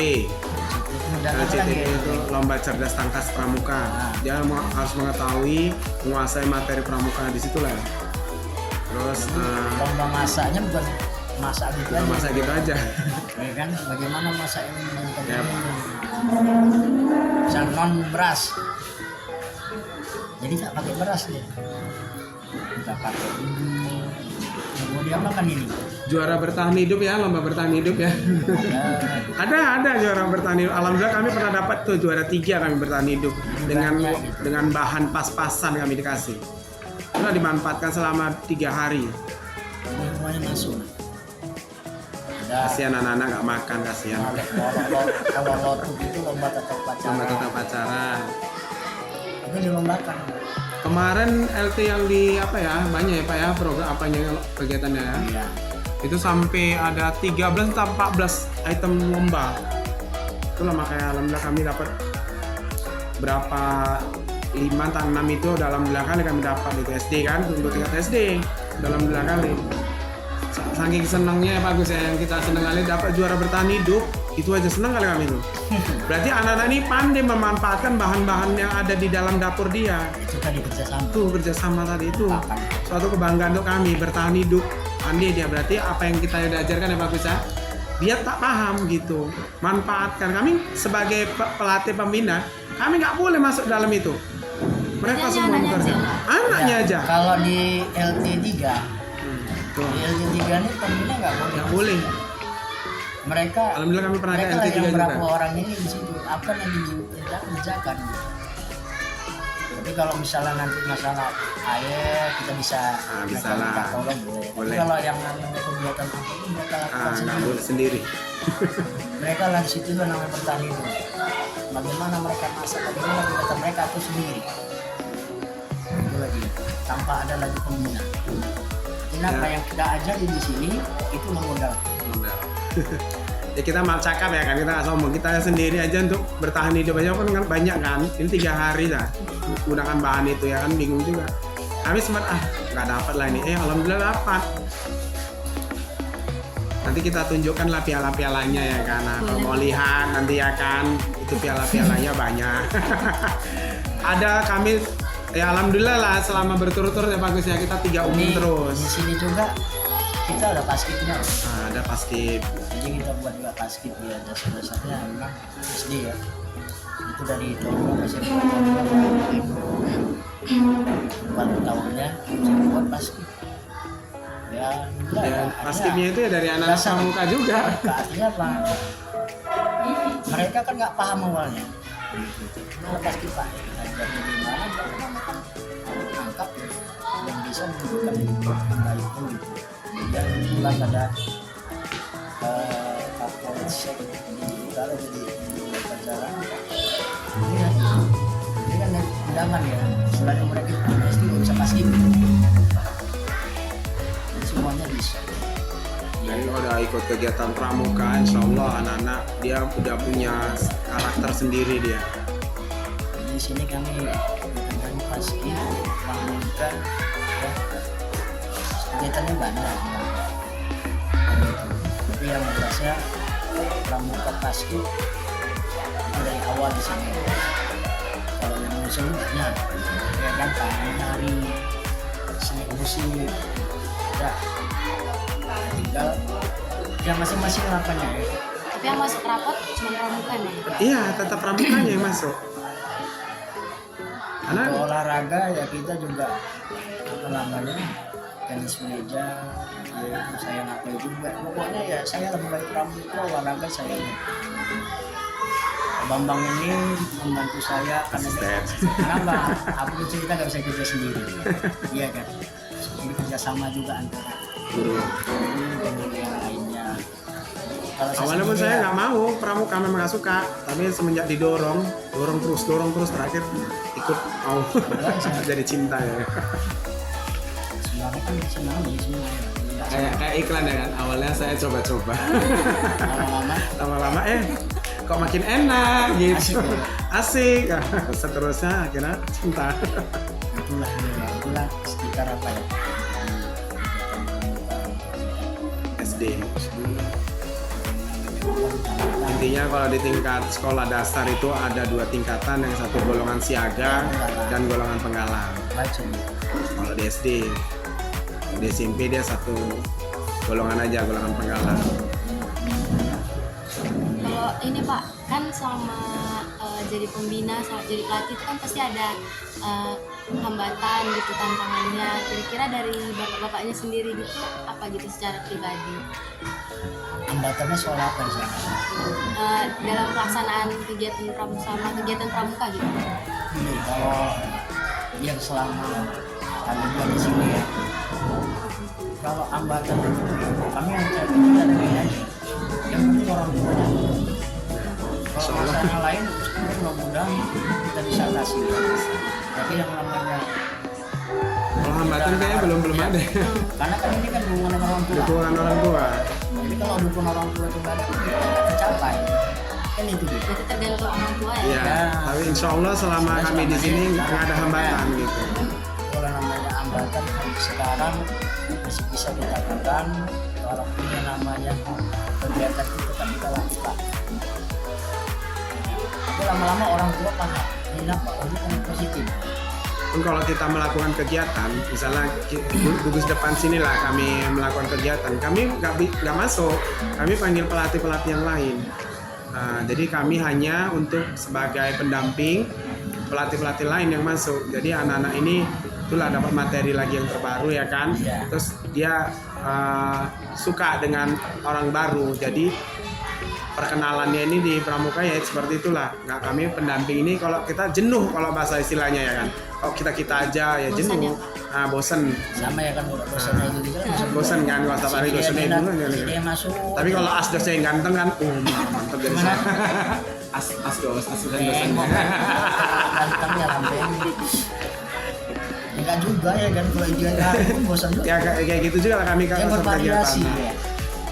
dan apa lagi LCTP ya? itu lomba cerdas tangkas pramuka. Dia harus mengetahui, menguasai materi pramuka di situ lah. Terus Lomba masaknya bukan masak gitu aja, masa gitu aja. ya kan? Bagaimana masak ini menjadi Yap. misal non beras, jadi tak pakai beras dia, kita pakai ini. Kemudian makan ini Juara bertahan hidup ya, lomba bertahan hidup ya. Ada juara bertahan hidup. Alhamdulillah kami pernah dapat tuh juara 3 kami bertahan hidup dengan bahan pas-pasan kami dikasih. Sudah dimanfaatkan selama 3 hari. ini semuanya masuk. Ada Kasihan anak-anak nggak makan, kasihan. kalau lotuk itu lomba tetap Lomba pacaran tetap pacaran. itu dilombakan. Kemarin LT yang di apa ya, banyak ya Pak ya program apanya kegiatannya ya. Iya. Itu sampai ada 13 atau 14 item lomba. Itulah makanya alhamdulillah kami dapat berapa 5 atau 6 itu dalam kali kami dapat itu SD kan, untuk tingkat SD dalam kali. Saking senangnya bagus ya, yang kita senang kali dapat juara bertahan hidup, itu aja senang kali kami itu. Berarti anak-anak ini pandai memanfaatkan bahan-bahan yang ada di dalam dapur dia. Itu tadi kerjasama. Itu kerjasama tadi itu suatu kebanggaan untuk kami, bertahan hidup pandai dia. Berarti apa yang kita udah ajarkan ya bagus ya, dia tak paham gitu, manfaatkan. Kami sebagai pelatih pembina, kami nggak boleh masuk dalam itu. Mereka Hanya semua anaknya bekerja, aja. anaknya Ya, aja. Kalau di LT3, Tuh, di LT3 ini pembina nggak boleh. nggak boleh. Mereka, Alhamdulillah kami pernah ke mereka LT3 yang juga. berapa orang ini di situ, apa yang dikerjakan. Tapi kalau misalnya nanti masalah air, kita bisa bisa mereka lah. minta tolong boleh. Boleh. Tapi kalau yang namanya kegiatan apa ini mereka lakukan Nggak sendiri. boleh sendiri. Mereka lah di situ namanya bertahan hidup. Bagaimana mereka masak, bagaimana kata mereka itu sendiri. Itu lagi tanpa ada lagi pembina. Kenapa Ya. yang kita ajari di sini itu memodal. Udah. Ya kita mau cakap ya kan, kita nggak sombong, kita sendiri aja untuk bertahan hidup aja kan banyak kan, ini 3 hari lah gunakan bahan itu ya kan, bingung juga. Kami sempat nggak dapat lah ini, alhamdulillah dapat. Nanti kita tunjukkan lah piala-pialanya ya kan, nah, kalau mau lihat nanti ya kan, itu piala-pialanya banyak. Ada kami ya alhamdulillah lah selama berturut-turut ya bagusnya kita 3 umum Ini terus. di sini juga kita ada paskibnya. Nah, ada pasti Jadi kita buat juga paskib ya, dasar-dasarnya memang SD ya. Itu dari tahun masih 4 tahunnya bisa buat paskib. Ya, enggak, ya, artinya paskibnya itu ya dari anak dasar. pramuka juga. Artinya apa? Mereka kan nggak paham awalnya. Nah, paskib Pak, ajar gimana dia angkat yang bisa menunjukkan baik pun gitu. Dan pulang ada kapolsek di utara jadi pelajaran ini kan undangan ya, selain mereka pasti bisa pasti semuanya bisa. Jadi udah ikut kegiatan pramuka, insya Allah anak-anak dia udah punya karakter sendiri dia. Di sini kami dengan paski pramuka ya, kegiatannya banyak. Tapi yang jelasnya pramuka paski itu dari awal di sini. Kalau yang musim banyak, ya gampang menari, seni musik, ya tinggal yang masing-masing lapannya ya. Tapi yang masuk rapot cuma pramuka nih. Iya, tetap pramukanya yang masuk. Karena Untuk olahraga ya kita juga apa namanya tenis meja, ya saya ngapain juga. Pokoknya ya saya lebih baik pramuka, olahraga saya. Bambang ini membantu saya karena kenapa? Aku cerita gak bisa kerja sendiri, iya kan? Ini kerjasama juga antara guru. dengan yang lainnya. Kalau Awalnya pun sendiri saya ya, nggak mau pramuka, memang nggak suka. Tapi semenjak dorong terus terakhir ikut mau jadi cinta ya. sebenarnya kan senang di sini. Kayak iklan ya kan. Awalnya saya coba-coba, Lama-lama lama-lama kok makin enak gitu, Asik, asik. Seterusnya akhirnya cinta. itulah sekitar apa ya? SD. Intinya kalau di tingkat sekolah dasar itu ada 2 tingkatan, yang satu golongan siaga dan golongan penggalang. Baca. Kalau di SD, di SMP dia satu golongan aja, golongan penggalang. Kalau ini Pak, kan selama jadi pembina, jadi pelatih itu kan pasti ada hambatan gitu, tantangannya. Kira-kira dari bapak-bapaknya sendiri gitu, apa gitu secara pribadi? Hambatannya soal apa sih? Dalam pelaksanaan kegiatan pramuka gitu. Ini kalau yang selama kami di sini ya, kalau hambatan kami yang kita dari aja. Yang penting orang tuanya. Kalau masalah lain, mudah-mudahan kita bisa kasih. Tapi yang namanya hambatan kayaknya belum ada. Karena kan ini kan dukungan orang tua. Dukungan orang tua. Jadi kalau dukungan orang tua itu nggak ada, kita nggak tercapai. Kan itu gitu. Jadi tergantung orang tua ya. Iya. Tapi insya Allah selama kami di sini nggak ada hambatan gitu. Kalau namanya hambatan sekarang masih bisa dikatakan kalau punya namanya kegiatan itu tetap kita lakukan. Tapi lama-lama orang tua paham. Ini apa? Ini kan positif. Pun kalau kita melakukan kegiatan, misalnya gugus depan sinilah kami melakukan kegiatan, kami nggak masuk, kami panggil pelatih yang lain. Nah, jadi kami hanya untuk sebagai pendamping pelatih lain yang masuk. Jadi anak-anak ini itulah dapat materi lagi yang terbaru ya kan. Terus dia suka dengan orang baru. Jadi perkenalannya ini di pramuka ya seperti itulah. Nah kami pendamping ini kalau kita jenuh kalau bahasa istilahnya ya kan. Kalau kita aja ya Bosan jenuh. Nah bosen. Sama ya kan bosannya itu juga kan Bosen kan kalau setiap hari dosennya itu kan. dia masuk. Tapi kalau asdosnya yang ganteng kan, mantap dari sana. Asdos dosen. Gantengnya sampai enggak juga ya kan kalau dia pun bosan juga. Ya kayak gitu juga lah kami Yang kalau bervariasi kegiatan. ya.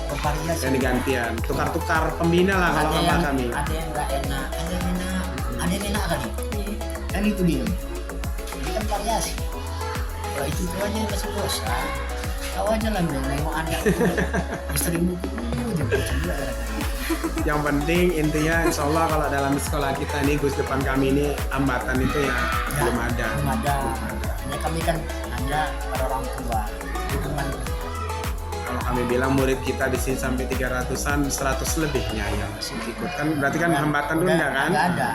Bervariasi. Dan digantian, tukar-tukar pembina lah kalau Ada sama yang kami. ada yang enggak enak, ada yang enak kali. Kan itu dia. Ini kan variasi. Kalau itu aja masih bosan. Tahu aja lah nengok anak istrimu juga juga. Yang penting intinya insya Allah kalau dalam sekolah kita ini Gus depan kami ini hambatan itu ya belum ada. Belum ada. Hanya kami kan hanya pada orang tua. Dukungan Kalau kami bilang murid kita di sini sampai 300-an, 100 lebihnya yang masih ikut kan berarti kan hambatan dulu enggak kan? Enggak ada.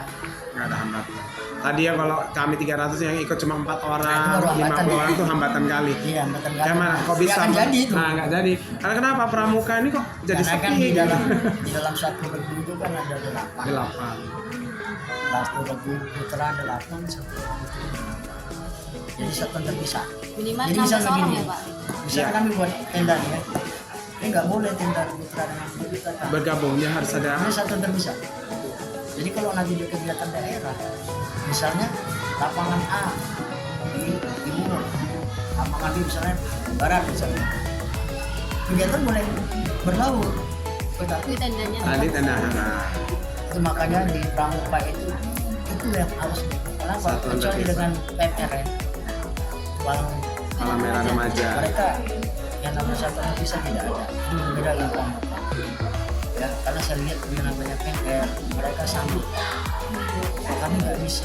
Enggak ada hambatan. Tadi ya kalau kami 300 yang ikut cuma 4 orang, Nah, itu baru hambatan 50 ya. orang tuh hambatan kali. Iya, hambatan kali. Gimana? Kok bisa? Nggak akan jadi itu. Nah, nggak jadi. Karena kenapa pramuka ini kok jadi Karena kan sepi? di dalam satu regu itu kan ada 8. 8. Satu regu putra 8, satu regu putri. Jadi satu terpisah. Minimal Jadi 16 bisa orang begini. ya Pak. Bisa Iya. kami buat tenda nih ya. Ini nggak boleh tenda putra dengan putri tetap. Bergabungnya harus ada. Ini satu terpisah. Jadi kalau nanti di kegiatan daerah, misalnya lapangan A di timur, lapangan B misalnya barat misalnya, kegiatan boleh berlaut. Tetapi Tendanya Tadi tanda. Nah, itu makanya di pramuka itu yang harus kenapa? Satuan Kecuali terpisah. dengan PMR ya, Malam Merah Remaja. mereka yang namanya satuan terpisah tidak ada. Itu berbeda dengan pramuka. Ya, karena saya lihat yang namanya PMR mereka sanggup. Kami nggak bisa.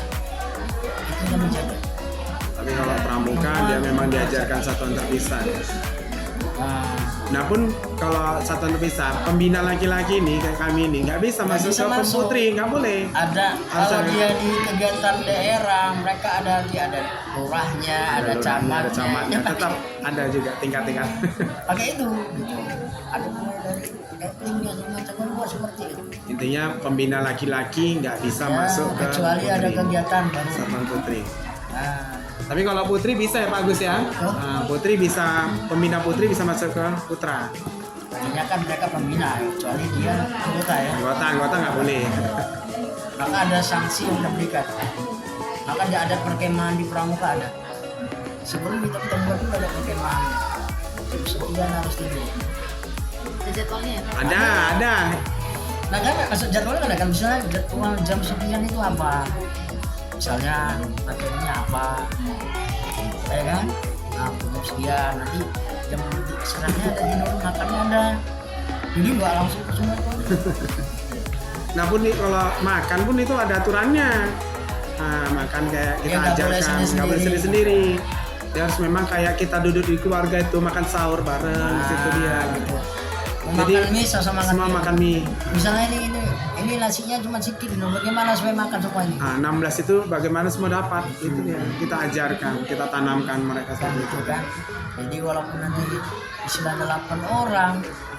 Itu yang menjaga. Tapi kalau pramuka dia memang diajarkan satuan terpisah. Nah pun kalau satuan terpisah, pembina laki-laki nih kayak kami ini nggak bisa Nggak masuk bisa ke masuk. putri, nggak boleh. Ada Harus kalau ada. dia di kegiatan daerah mereka ada lurahnya, ada lurahnya, camatnya, tapi tetap ada juga tingkat-tingkat. pakai itu gitu. Ada mulai dari etniknya semacam seperti itu. Intinya pembina laki-laki nggak bisa Ya, masuk ke kecuali ada putri. kegiatan baru. Satuan putri. Nah, Tapi kalau putri bisa ya Pak Agus ya. Nah, putri bisa, pembina putri bisa masuk ke putra. akhirnya kan mereka pembina, kecuali dia anggota ya. Anggota nggak boleh. Maka ada sanksi yang diberikan. Maka ada perkemahan di pramuka ada. Sebelum kita ketemu itu ada perkemahan. Jam sekian harus tidur. ada jadwalnya ya Pak. Ada. Nah kan masuk jadwalnya kan ada kan misalnya jadwal jam sekian itu apa? Misalnya materinya apa? Ya kan? Nah jam sekian nanti jam serahnya ada tidur makannya ada. Jadi nggak langsung ke semua tuh. Nah pun nih kalau makan pun itu ada aturannya. Nah, makan kayak kita Ya, nggak boleh ajarkan, nggak boleh sendiri-sendiri. sendiri-sendiri. Dia harus memang kayak kita duduk di keluarga itu makan sahur bareng, di situ dia. gitu. Mau Jadi, makan mie sama Semua makan mie. Misalnya ini nasinya cuma sedikit, bagaimana supaya makan semua ini? Nah, 16 itu bagaimana semua dapat itu dia. Kita ajarkan, kita tanamkan mereka Kan seperti gitu itu. kan. Jadi walaupun nanti istilah 8 orang,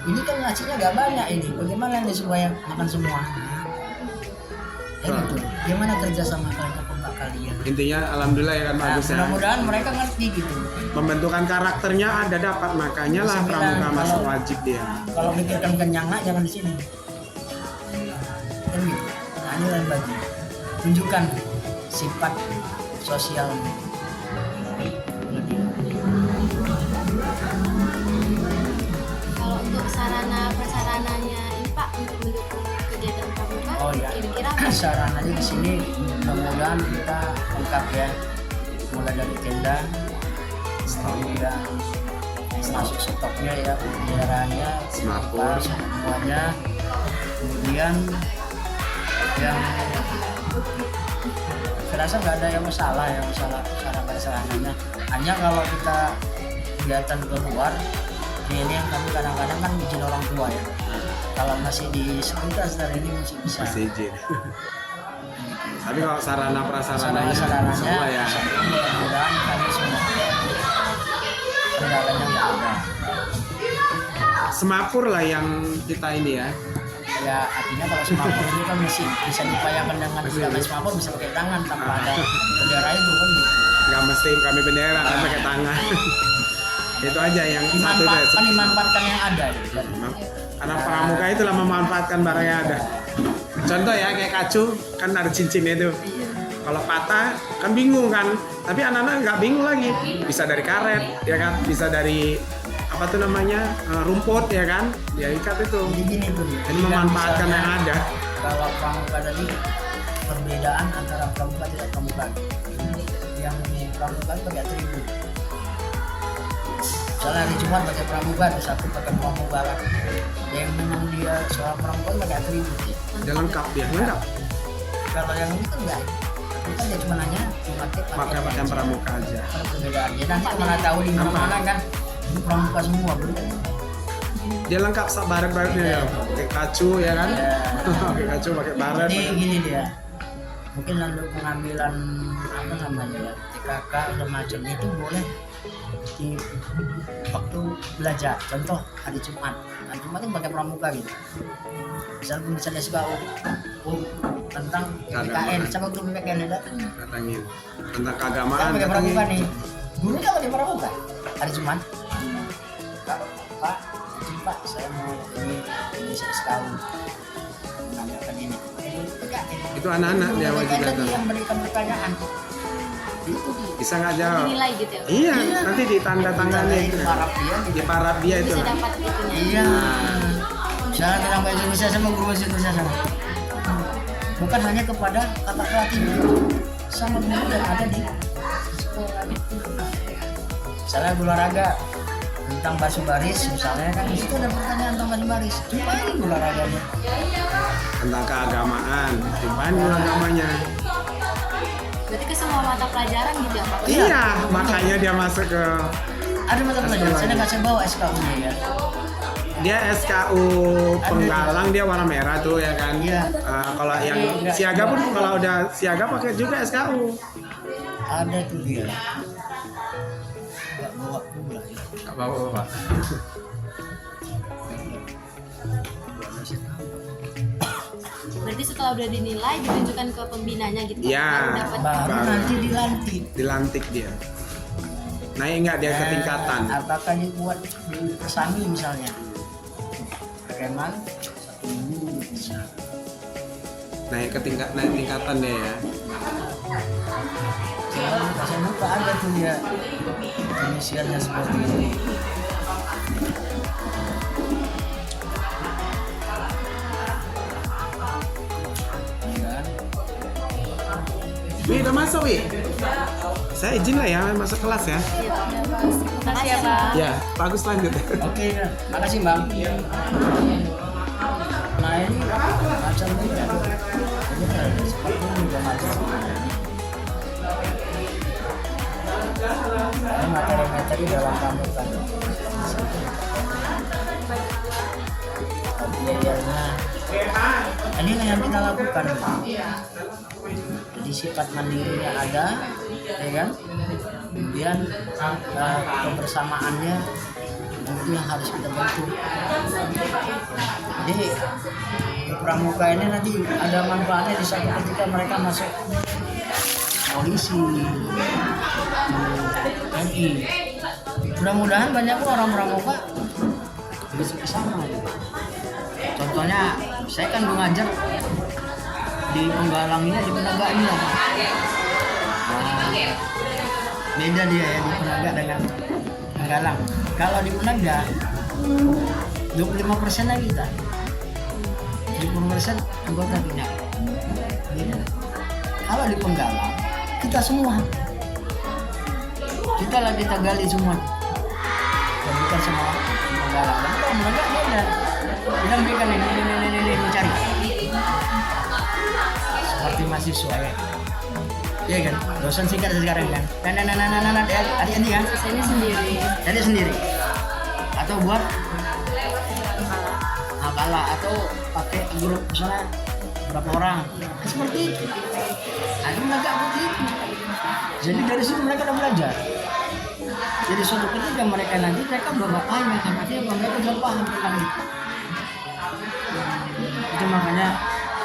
ini kan nasinya gak banyak ini. Bagaimana ini supaya makan semua? Ya gitu. Gimana kerja sama kalian apa kalian? Intinya alhamdulillah ya kan Nah, bagus ya. mudah-mudahan mereka ngerti gitu. Pembentukan karakternya ada dapat, makanya lah Bisa pramuka bilang, masuk kalau- wajib dia. Kalau mikirkan kenyang nak, jangan di sini. Kan gitu. Nah, ini lain bagi. Tunjukkan sifat sosial. sarana prasarananya ini Pak untuk mendukung kegiatan pramuka? Oh ya, Kira-kira apa? sarananya di sini mudah-mudahan kita lengkap ya, mulai dari tenda, kemudian masuk stoknya ya, benderanya, Semapur. semuanya, kemudian yang saya rasa nggak ada yang masalah sarananya. Hanya kalau kita kegiatan keluar, ini yang kami kadang-kadang kan izin orang tua ya. Kalau masih di sekitar ini masih bisa. Masih izin. Tapi kalau sarana prasarananya semua ya. Mudah-mudahan kami semua kendalanya nggak ada. Semapur lah yang kita ini ya. Ya artinya kalau semapur ini kan masih bisa diupayakan dengan gerakan semapur bisa pakai tangan tanpa ada bendera itu kan. Nggak mesti kami bendera kan pakai tangan. Itu aja yang satu deh. Kan dimanfaatkan yang ada gitu. Anak pramuka itulah memanfaatkan barang yang ada. Contoh ya kayak kacu kan ada cincinnya itu. Kalau patah kan bingung kan. Tapi anak-anak nggak bingung lagi. Bisa dari karet ya kan. Bisa dari apa tuh namanya rumput ya kan. Dia ikat itu. Jadi gini tuh. Jadi memanfaatkan yang ada. Kalau pramuka tadi perbedaan antara pramuka tidak pramuka. Yang pramuka pakai atribut. Misalnya hari Jumat pakai pramuka, ada satu pakai pramuka kan. Yang memang dia seorang pramuka pakai atribut. Dia lengkap dia lengkap. Kalau yang ini kan enggak. Itu kan dia cuma nanya pakai Pakai pramuka aja. Kalau perbedaannya nanti mana tahu di mana kan ini pramuka semua bener. Dia lengkap sak baret-baretnya ya. Pakai kacu ya kan. Pakai kacu pakai baret. Jadi gini dia. Mungkin lalu pengambilan apa namanya ya TKK dan macam itu boleh di waktu belajar. Contoh hari Jumat. Hari Jumat kan pakai pramuka gitu. Misalnya SKU tentang PKN sama guru PKN datang. Datangin tentang Kan keagamaan. pakai Datangin. pramuka nih. Guru kan pakai pramuka hari Jumat. Pak, izin Pak, saya mau ini SKU menanyakan ini. PKN. Itu anak-anak dia wajib PKN datang. tadi yang berikan pertanyaan. Itu di Bisa nggak jawab? Dinilai gitu ya? Iya, nanti di tanda-tandanya itu. di paraf dia Di paraf dia itu. Bisa dapat itunya. Iya. Misalnya kita bahasa Indonesia sama guru bahasa Indonesia sama. Bukan hanya kepada kata pelatih sama guru yang ada di sekolah itu. Misalnya olahraga tentang baris baris, misalnya kan di situ ada pertanyaan tentang baris baris. Cuma ini olahraganya. Tentang keagamaan. Cuman agamanya. Berarti ke semua mata pelajaran gitu ya Pak? Iya, makanya dia masuk ke Ada mata pelajaran. Saya nggak saya bawa SKU-nya ya. dia SKU penggalang dia warna merah tuh ya kan. Iya. Kalau yang siaga pun kalau udah siaga pakai juga SKU. Ada tuh dia. Nggak bawa pula ya. Nggak apa-apa, Pak. Berarti setelah udah dinilai ditunjukkan ke pembinanya gitu Pak? Iya. Baru dapat. Baru nanti dilantik. Dilantik dia. Naik nggak dia ke tingkatan? Apakah dibuat di persami misalnya? Preman 1 minggu bisa. Naik tingkatan dia ya. Saya lupa ada tuh ya inisialnya seperti ini. Ya. Wi, udah masuk Wi. Saya izin lah ya masuk kelas ya. Makasih ya Pak. Ya, bagus lanjut. Oke, ya. Makasih Bang. Nah ini macam ini ya. Ini kan seperti ini juga macam. Ini materi-materi dalam pramuka. Biayanya. Ini yang kita lakukan. Jadi sifat mandirinya ada, ya kan? Kemudian kebersamaannya itu yang harus kita bentuk. Jadi di pramuka ini nanti ada manfaatnya di suatu ketika mereka masuk polisi, TNI. Mudah-mudahan banyak orang pramuka bisa ke sana. Contohnya, saya kan mengajar di penggalangnya, di penegaknya. Beda dia ya di penegak dengan penggalang. Kalau di penegak 25% lagi kita, 70% anggota binaan. Gitu. Kalau di penggalang kita semua, kita gali semua, dan bukan sama penggalang. Tapi kalau mereka beda, kita berikan ini mencari, seperti mahasiswa ya. Iya kan, dosen singkat sekarang kan, adik-adik ya, Selesainya sendiri. jadi sendiri, atau buat apalah, atau pakai grup misalnya berapa orang, seperti itu. Ada mereka seperti itu. Jadi dari situ mereka udah belajar. Jadi suatu ketika mereka nanti mereka udah bapaknya, artinya mereka udah paham tentang itu. Itu makanya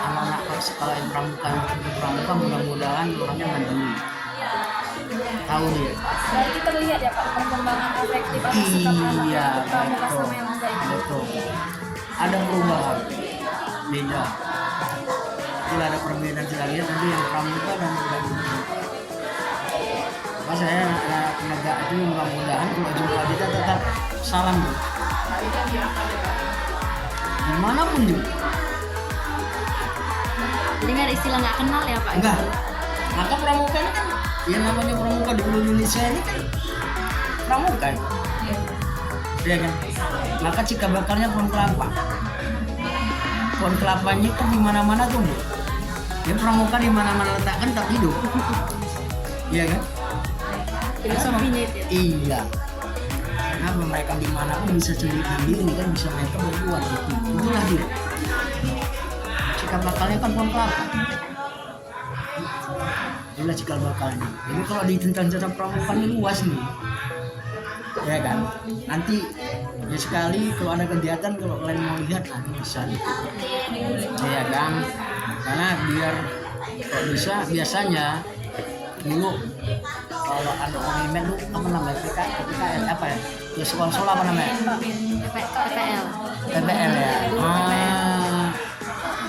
anak-anak sekolah yang pramuka mudah-mudahan orangnya mandiri, tahu dia. Dari kita lihat ya Pak perkembangan efektif atau sikap anak Iya, pramuka betul. sama yang enggak itu. Betul. Ada perubahan, beda. Bila ada perbedaan kita lihat nanti yang pramuka dan tidak. Maka saya penegak itu mudah-mudahan kalau jumpa kita tetap salam Bu. Dimanapun juga. Jadi nggak ada istilah nggak kenal ya Pak? Enggak. Maka pramuka ini kan, yang namanya pramuka di seluruh Indonesia ini kan pramuka. Iya kan? Maka cikal bakalnya pohon kelapa. Pohon kelapanya kan di mana-mana tumbuh. Ya pramuka di mana-mana letakkan tak hidup. Iya kan? Filosofinya itu ya. Iya. Kenapa mereka di mana pun bisa sendiri mandiri kan, bisa mereka berbuat gitu. Itulah dia. Cikal bakalnya kan pohon kelapa. Itulah cikal bakalnya. Jadi kalau di tentang cara pramuka ini luas nih. Ya kan? Nanti ya sekali kalau ada kegiatan, kalau kalian mau lihat nanti bisa. Ya kan? Karena biar kalau bisa biasanya dulu kalau ada event tuh apa namanya, PKL apa ya, ya sekolah apa namanya, PPL. PPL ya.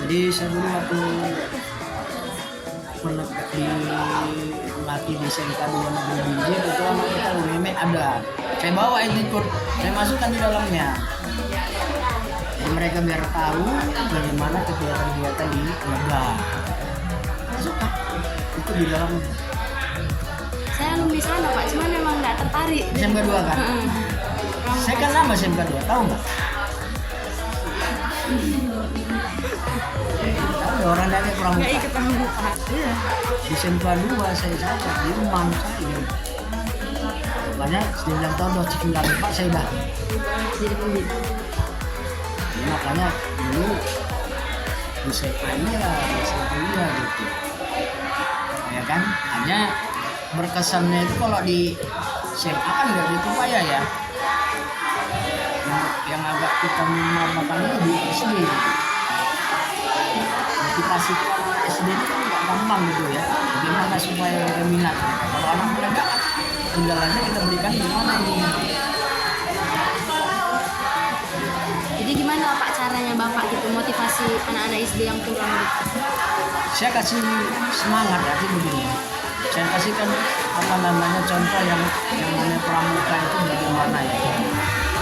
Jadi saya dulu waktu menegak di melatih di SMK 2 Negeri Binjai itu anak kita UMM ada, saya bawa itu ikut, saya masukkan di dalamnya. Jadi mereka biar tahu bagaimana kegiatan-kegiatan di lembaga. Masukkan itu di dalamnya. Saya alumni sana Pak, cuman memang nggak tertarik. SMK 2 kan? Heeh. Saya kan nama SMK 2, tahu nggak? Tahu ya, orang dari pramuka. Nggak ikut pramuka. Iya. Di SMK 2 saya catat di rumah saya. Makanya 9 tahun 1994 saya udah. Jadi pembimbing. Ya, makanya dulu bisa kuliah gitu. Ya kan? Hanya berkesannya itu kalau di SMA kan nggak gitu payah ya. Yang agak kita memahami itu di SD. Motivasi itu anak SD itu kan nggak gampang gitu ya. Bagaimana supaya mereka minat? Kalau anak muda tinggal aja kita berikan gimana ini. Jadi gimana Pak caranya Bapak gitu motivasi anak-anak SD yang kurang gitu? Saya kasih semangat arti begini. Saya kasihkan apa namanya contoh yang namanya pramuka itu bagaimana ya.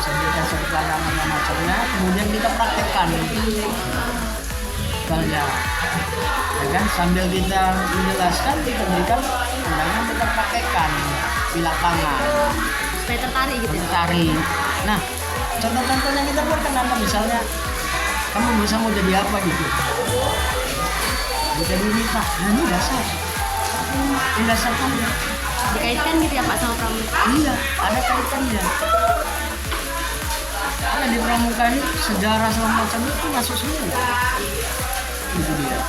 Saya berikan serta macamnya, kemudian kita praktekkan. Misalnya, ya kan, sambil kita menjelaskan, kita berikan pandangan, kita praktekkan di lapangan. Supaya tertarik gitu ya? Tertarik. Nah, contoh-contohnya kita buat kan apa, misalnya kamu bisa mau jadi apa gitu. Mau jadi ini Pak, nah ini dasar. Ini dasar kamu. Dikaitkan gitu ya Pak sama pramuka? Iya, ada kaitannya. Karena di pramuka ini sejarah segala macam itu masuk semua. Itu dia.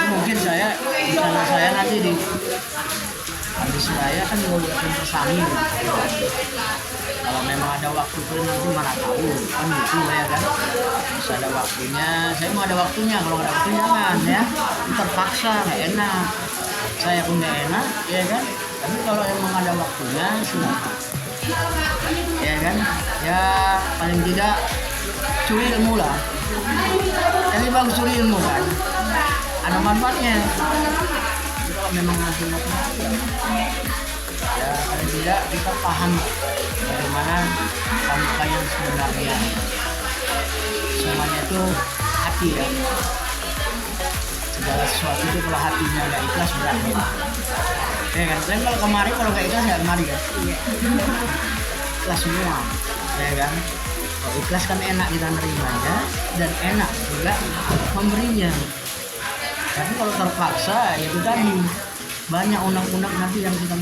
Mungkin misalnya saya nanti di habis saya kan mau bersami. Kalau memang ada waktu itu nanti mana tahu kan gitu ya kan. Bisa ada waktunya, saya mau ada waktunya, kalau nggak ada waktu jangan ya. Terpaksa nggak enak. Saya pun nggak enak, ya kan. Tapi kalau emang ada waktunya silakan. ya kan, ya paling tidak curi ilmu lah. Tapi bagus curi ilmu kan, ada manfaatnya. Jadi kalau memang nanti ya paling tidak kita paham bagaimana pramuka yang sebenarnya. Semuanya itu hati ya. Segala sesuatu itu kalau hatinya nggak ikhlas berat. Ya kan, saya kalau kemarin kalau nggak ikhlas ya kemari kan. Ikhlas semua, ya kan. Kalau ikhlas kan enak kita nerimanya dan enak juga memberinya. Tapi kalau terpaksa ya itu tadi banyak undang-undang nanti yang kita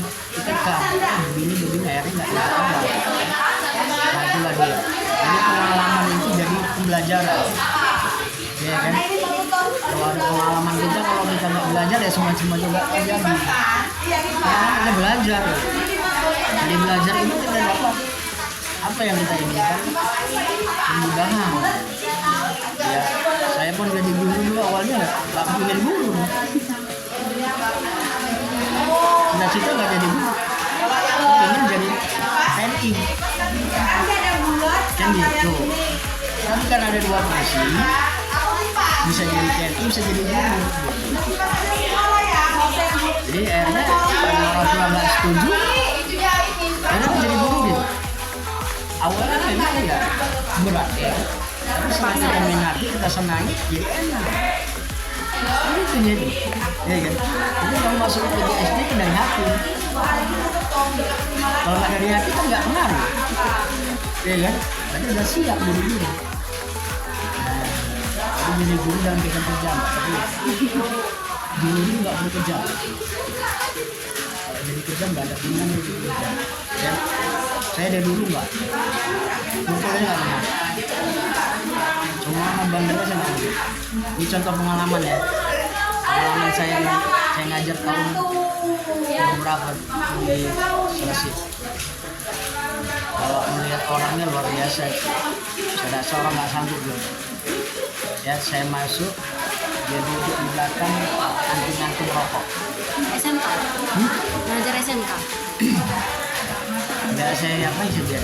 begini akhirnya nggak dilakukan. Nah itulah dia. Jadi pengalaman itu jadi pembelajaran, ya kan. Kalau ada pengalaman kita, kalau kita nggak belajar ya semua juga terjadi. Karena kita belajar. Jadi belajar itu kita dapat apa yang kita inginkan, kemudahan. Ya, saya pun jadi guru dulu awalnya nggak pengen guru. Cita-cita nggak jadi guru, pengen jadi TNI. Kan gitu. Tapi kan ada dua versi, bisa jadi TNI, bisa jadi guru. Jadi akhirnya kalau orang tua nggak setuju, akhirnya menjadi guru gitu. Awalnya memang ya berat ya, tapi setelah kita minati, kita senangi, jadi enak. Itu jadi, ya kan? Jadi kalau masuk ke SD kan dari hati. Kalau nggak dari hati kan nggak pengaruh, ya kan? Berarti udah siap jadi guru. Nah, jadi guru jangan kita kejam, tapi guru itu nggak boleh kejam. Kalau jadi kejam nggak ada gunanya jadi kejam. Ya, saya dari dulu nggak, mukulnya nggak pernah. Cuma bandelnya saya nggak pernah. Ini contoh pengalaman ya. Pengalaman saya ngajar tahun berapa di Sulawesi. Kalau melihat orangnya luar biasa, saya rasa orang nggak sanggup gitu. Ya saya masuk, dia duduk di belakang anting-anting rokok. SMK? Mengajar SMK? Nggak saya apain sih dia.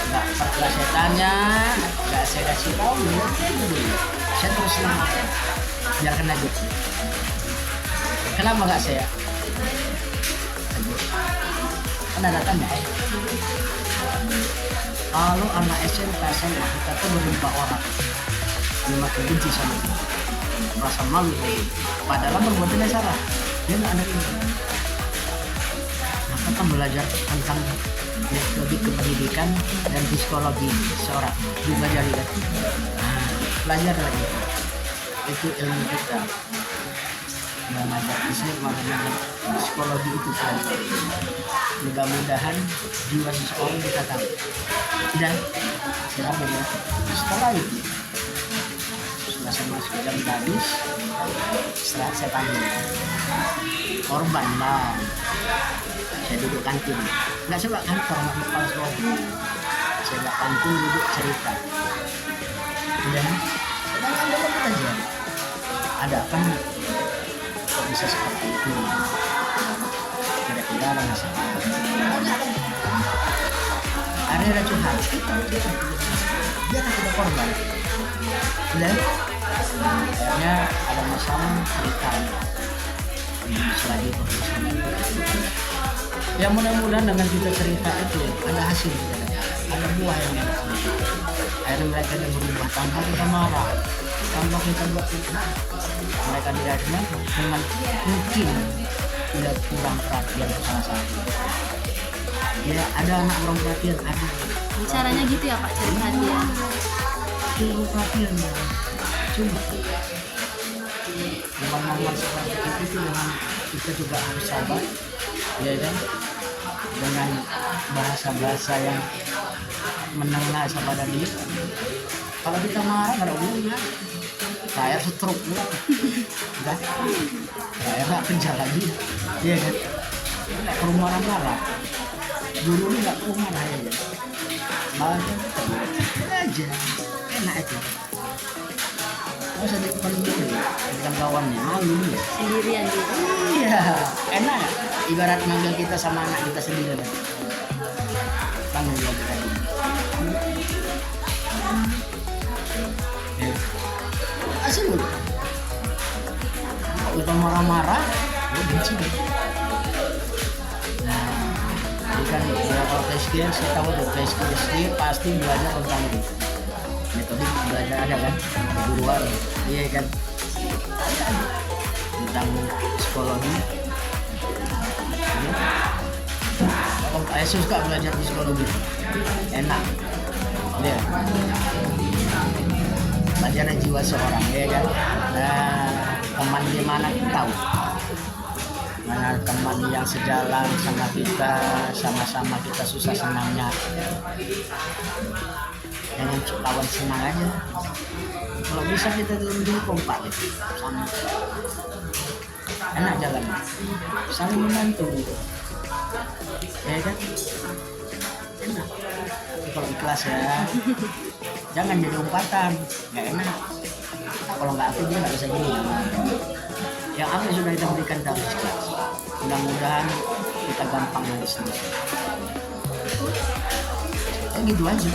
Nggak pernah saya tanya, nggak saya kasih tahu, saya terus biarkan aja. Kenapa nggak saya? Kan ada tanya. Kalau anak SMP SMA kita tuh berjumpa orang, dia makin benci sama dia, merasa malu, padahal perbuatannya salah, dia nggak ada ini. Maka kan belajar tentang lebih ke pendidikan dan psikologi seorang dipelajari kan. Nah, belajar lagi itu ilmu kita mengajar Islam, mengajar psikologi itu kan. Mudah-mudahan jiwa seseorang kita tahu. Dan siapa ya? Setelah itu setelah saya masuk jam habis, setelah saya panggil korban lah, saya duduk kantin, nggak coba kantor masuk kepala sekolah, saya duduk kantin duduk cerita, udah kita aja ada apa nih, kok bisa seperti itu, kira-kira ada masalah. Ada curhat, dia kan ada korban, udah akhirnya ada masalah cerita selagi profesional. Ya mudah-mudahan dengan kita cerita itu ada hasil, ada buah yang kita ambil. Akhirnya mereka yang berubah tanpa kita marah, tanpa kita buat fitnah. Mereka dilihatnya dengan mungkin tidak kurang perhatian ke salah satu. Ya ada anak kurang perhatian, ada. Caranya gitu ya Pak, cari perhatian. Kurang perhatian ya. Cuma momen-momen seperti itu dengan kita juga harus sabar, ya kan, dengan bahasa-bahasa yang menengah kepada dia. Kalau kita marah nggak ada hubungannya, saya stroke enggak, saya nggak kerja lagi, ya kan, nggak perlu marah-marah, dulu ini nggak perlu marah ya, malah aja enak aja. Masa di depan gitu ya, di depan kawannya malu ya. Sendirian gitu. Iya, enak ya? Ibarat manggil kita sama anak kita sendiri kan. Panggil lagi tadi. Asal lu. Kalau kita marah-marah, lu benci deh. Nah, ini kan ya, kalau PSK saya tahu tuh PSK pasti belajar tentang itu. Metode belajar ada kan, keguruan, iya kan. Tentang psikologi. Saya suka belajar psikologi, enak, ya. Belajar jiwa seorang, ya kan. Nah, teman di mana kita tahu, mana teman yang sejalan sama kita, sama-sama kita susah senangnya. Jangan kawan senang aja. Kalau bisa kita dulu kompak gitu, sama. Enak jalan, saling membantu gitu. Ya kan? Enak. Tapi kalau ikhlas ya, jangan jadi umpatan, nggak enak. Kalau nggak aktif dia nggak bisa gini. Yang apa sudah kita berikan harus ikhlas. Mudah-mudahan kita gampang harus selesai. Ya gitu aja.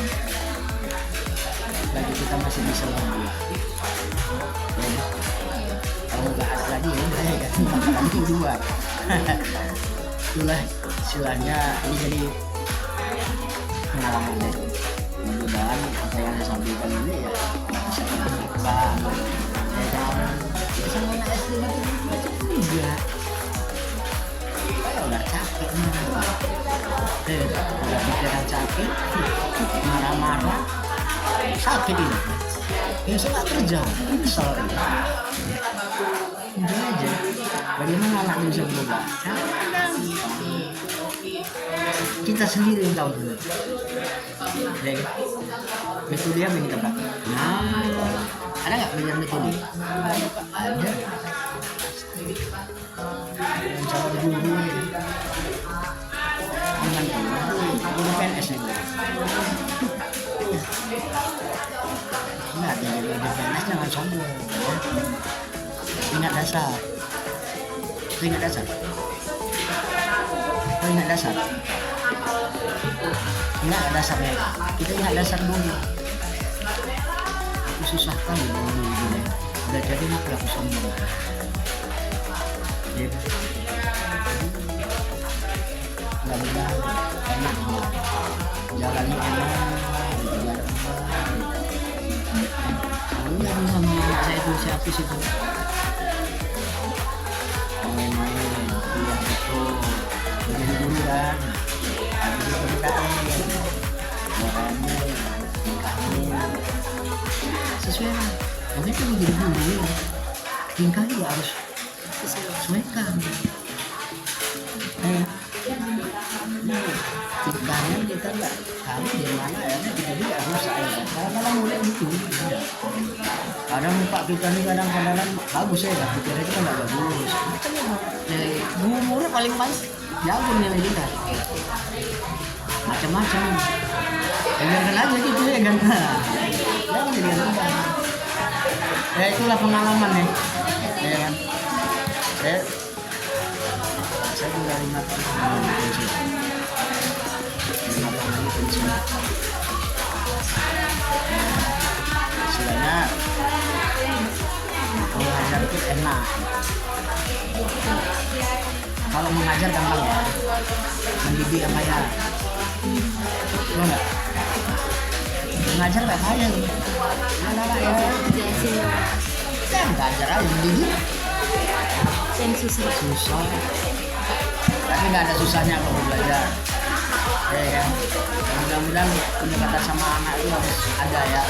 Lagi kita masih bisa lagi. Ya, kalau nggak ada lagi ya udah ya kan lagi dua. Itulah istilahnya ini jadi pengalaman deh. Mudah-mudahan apa yang disampaikan ini ya bisa dilakukan. Ya kan, sama anak SD itu juga. Udah capek nih. Udah pikiran capek, marah-marah, sakit ini. Ya saya nggak kerja, kesel ini. Udah aja. Bagaimana anak bisa berubah? Kita sendiri yang tahu dulu. Ya, metode yang kita pakai. Nah, ada nggak belajar metode? Ada. Cara guru ya. Aman guru PNS nih. Nah, jadi guru PNS jangan sombong. Ingat dasar. Ingat dasar. Ingat dasar. Ingat dasarnya. Kita ingat dasar dulu. Aku susah kali dulu. Udah jadi nak aku sombong. Ya. Mudah-mudahan enak. Jalannya enak. Ini sama anak saya itu si Hafiz itu. Main-main, kuliah itu, menjadi guru kan. Habis itu PKN, orangnya, tingkahnya, sesuai lah. Pokoknya itu menjadi guru, tingkahnya ya harus sesuaikan. Tingkahnya kita nggak tahu di mana ya, kita juga harus saya. Kalau mulai gitu, kadang muka kita nih kadang-kadang bagus ya, tapi kita itu nggak bagus. Umurnya paling pas jago nilai kita, macam-macam. Biarkan aja gitu ya kan, jangan dibiarkan. Ya itulah pengalaman ya kan. Saya sudah 5 tahun pensiun. 5 tahun lagi pensiun. Istilahnya mengajar itu enak. Kalau mengajar gampang ya, mendidik yang kaya. Lo enggak? Mengajar nggak kaya loh. Anak-anak ya. Ya mengajar aja, mendidik. Yang susah. Tapi nggak ada susahnya kalau belajar. Ya kan. Mudah-mudahan pendekatan sama anak itu harus ada ya.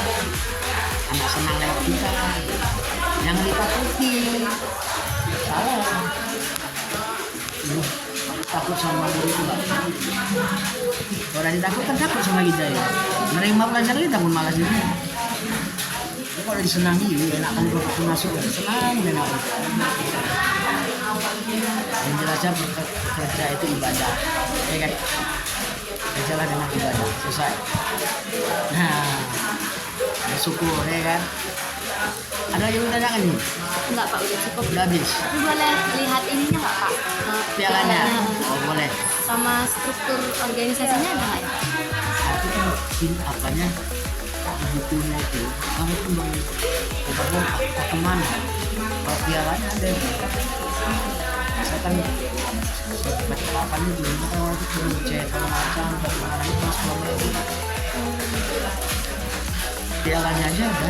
Anak senang lewat kita. Jangan ditakuti. Salah. Takut sama guru itu nggak. Kalau ditakut kan takut sama kita ya. Menerima pelajaran kita pun malas juga. Kalau disenangi, enak kan kalau masuk senang dan enak. Yang jelasnya kerja itu ibadah, ya kan? Kerjalah dengan ibadah, selesai. Nah, bersyukur ya kan? Ada yang tanyakan nih? Enggak Pak, udah cukup. Udah habis. Tapi boleh lihat ininya nggak Pak? Pialanya? Oh boleh. Sama struktur organisasinya ada nggak ya? Aku kan apanya bukunya itu kamu tuh mau aku mana kalau pialanya ada misalkan baca papannya belum kan orang itu belum cek kalau macam bagaimana itu mas belum pialanya aja ada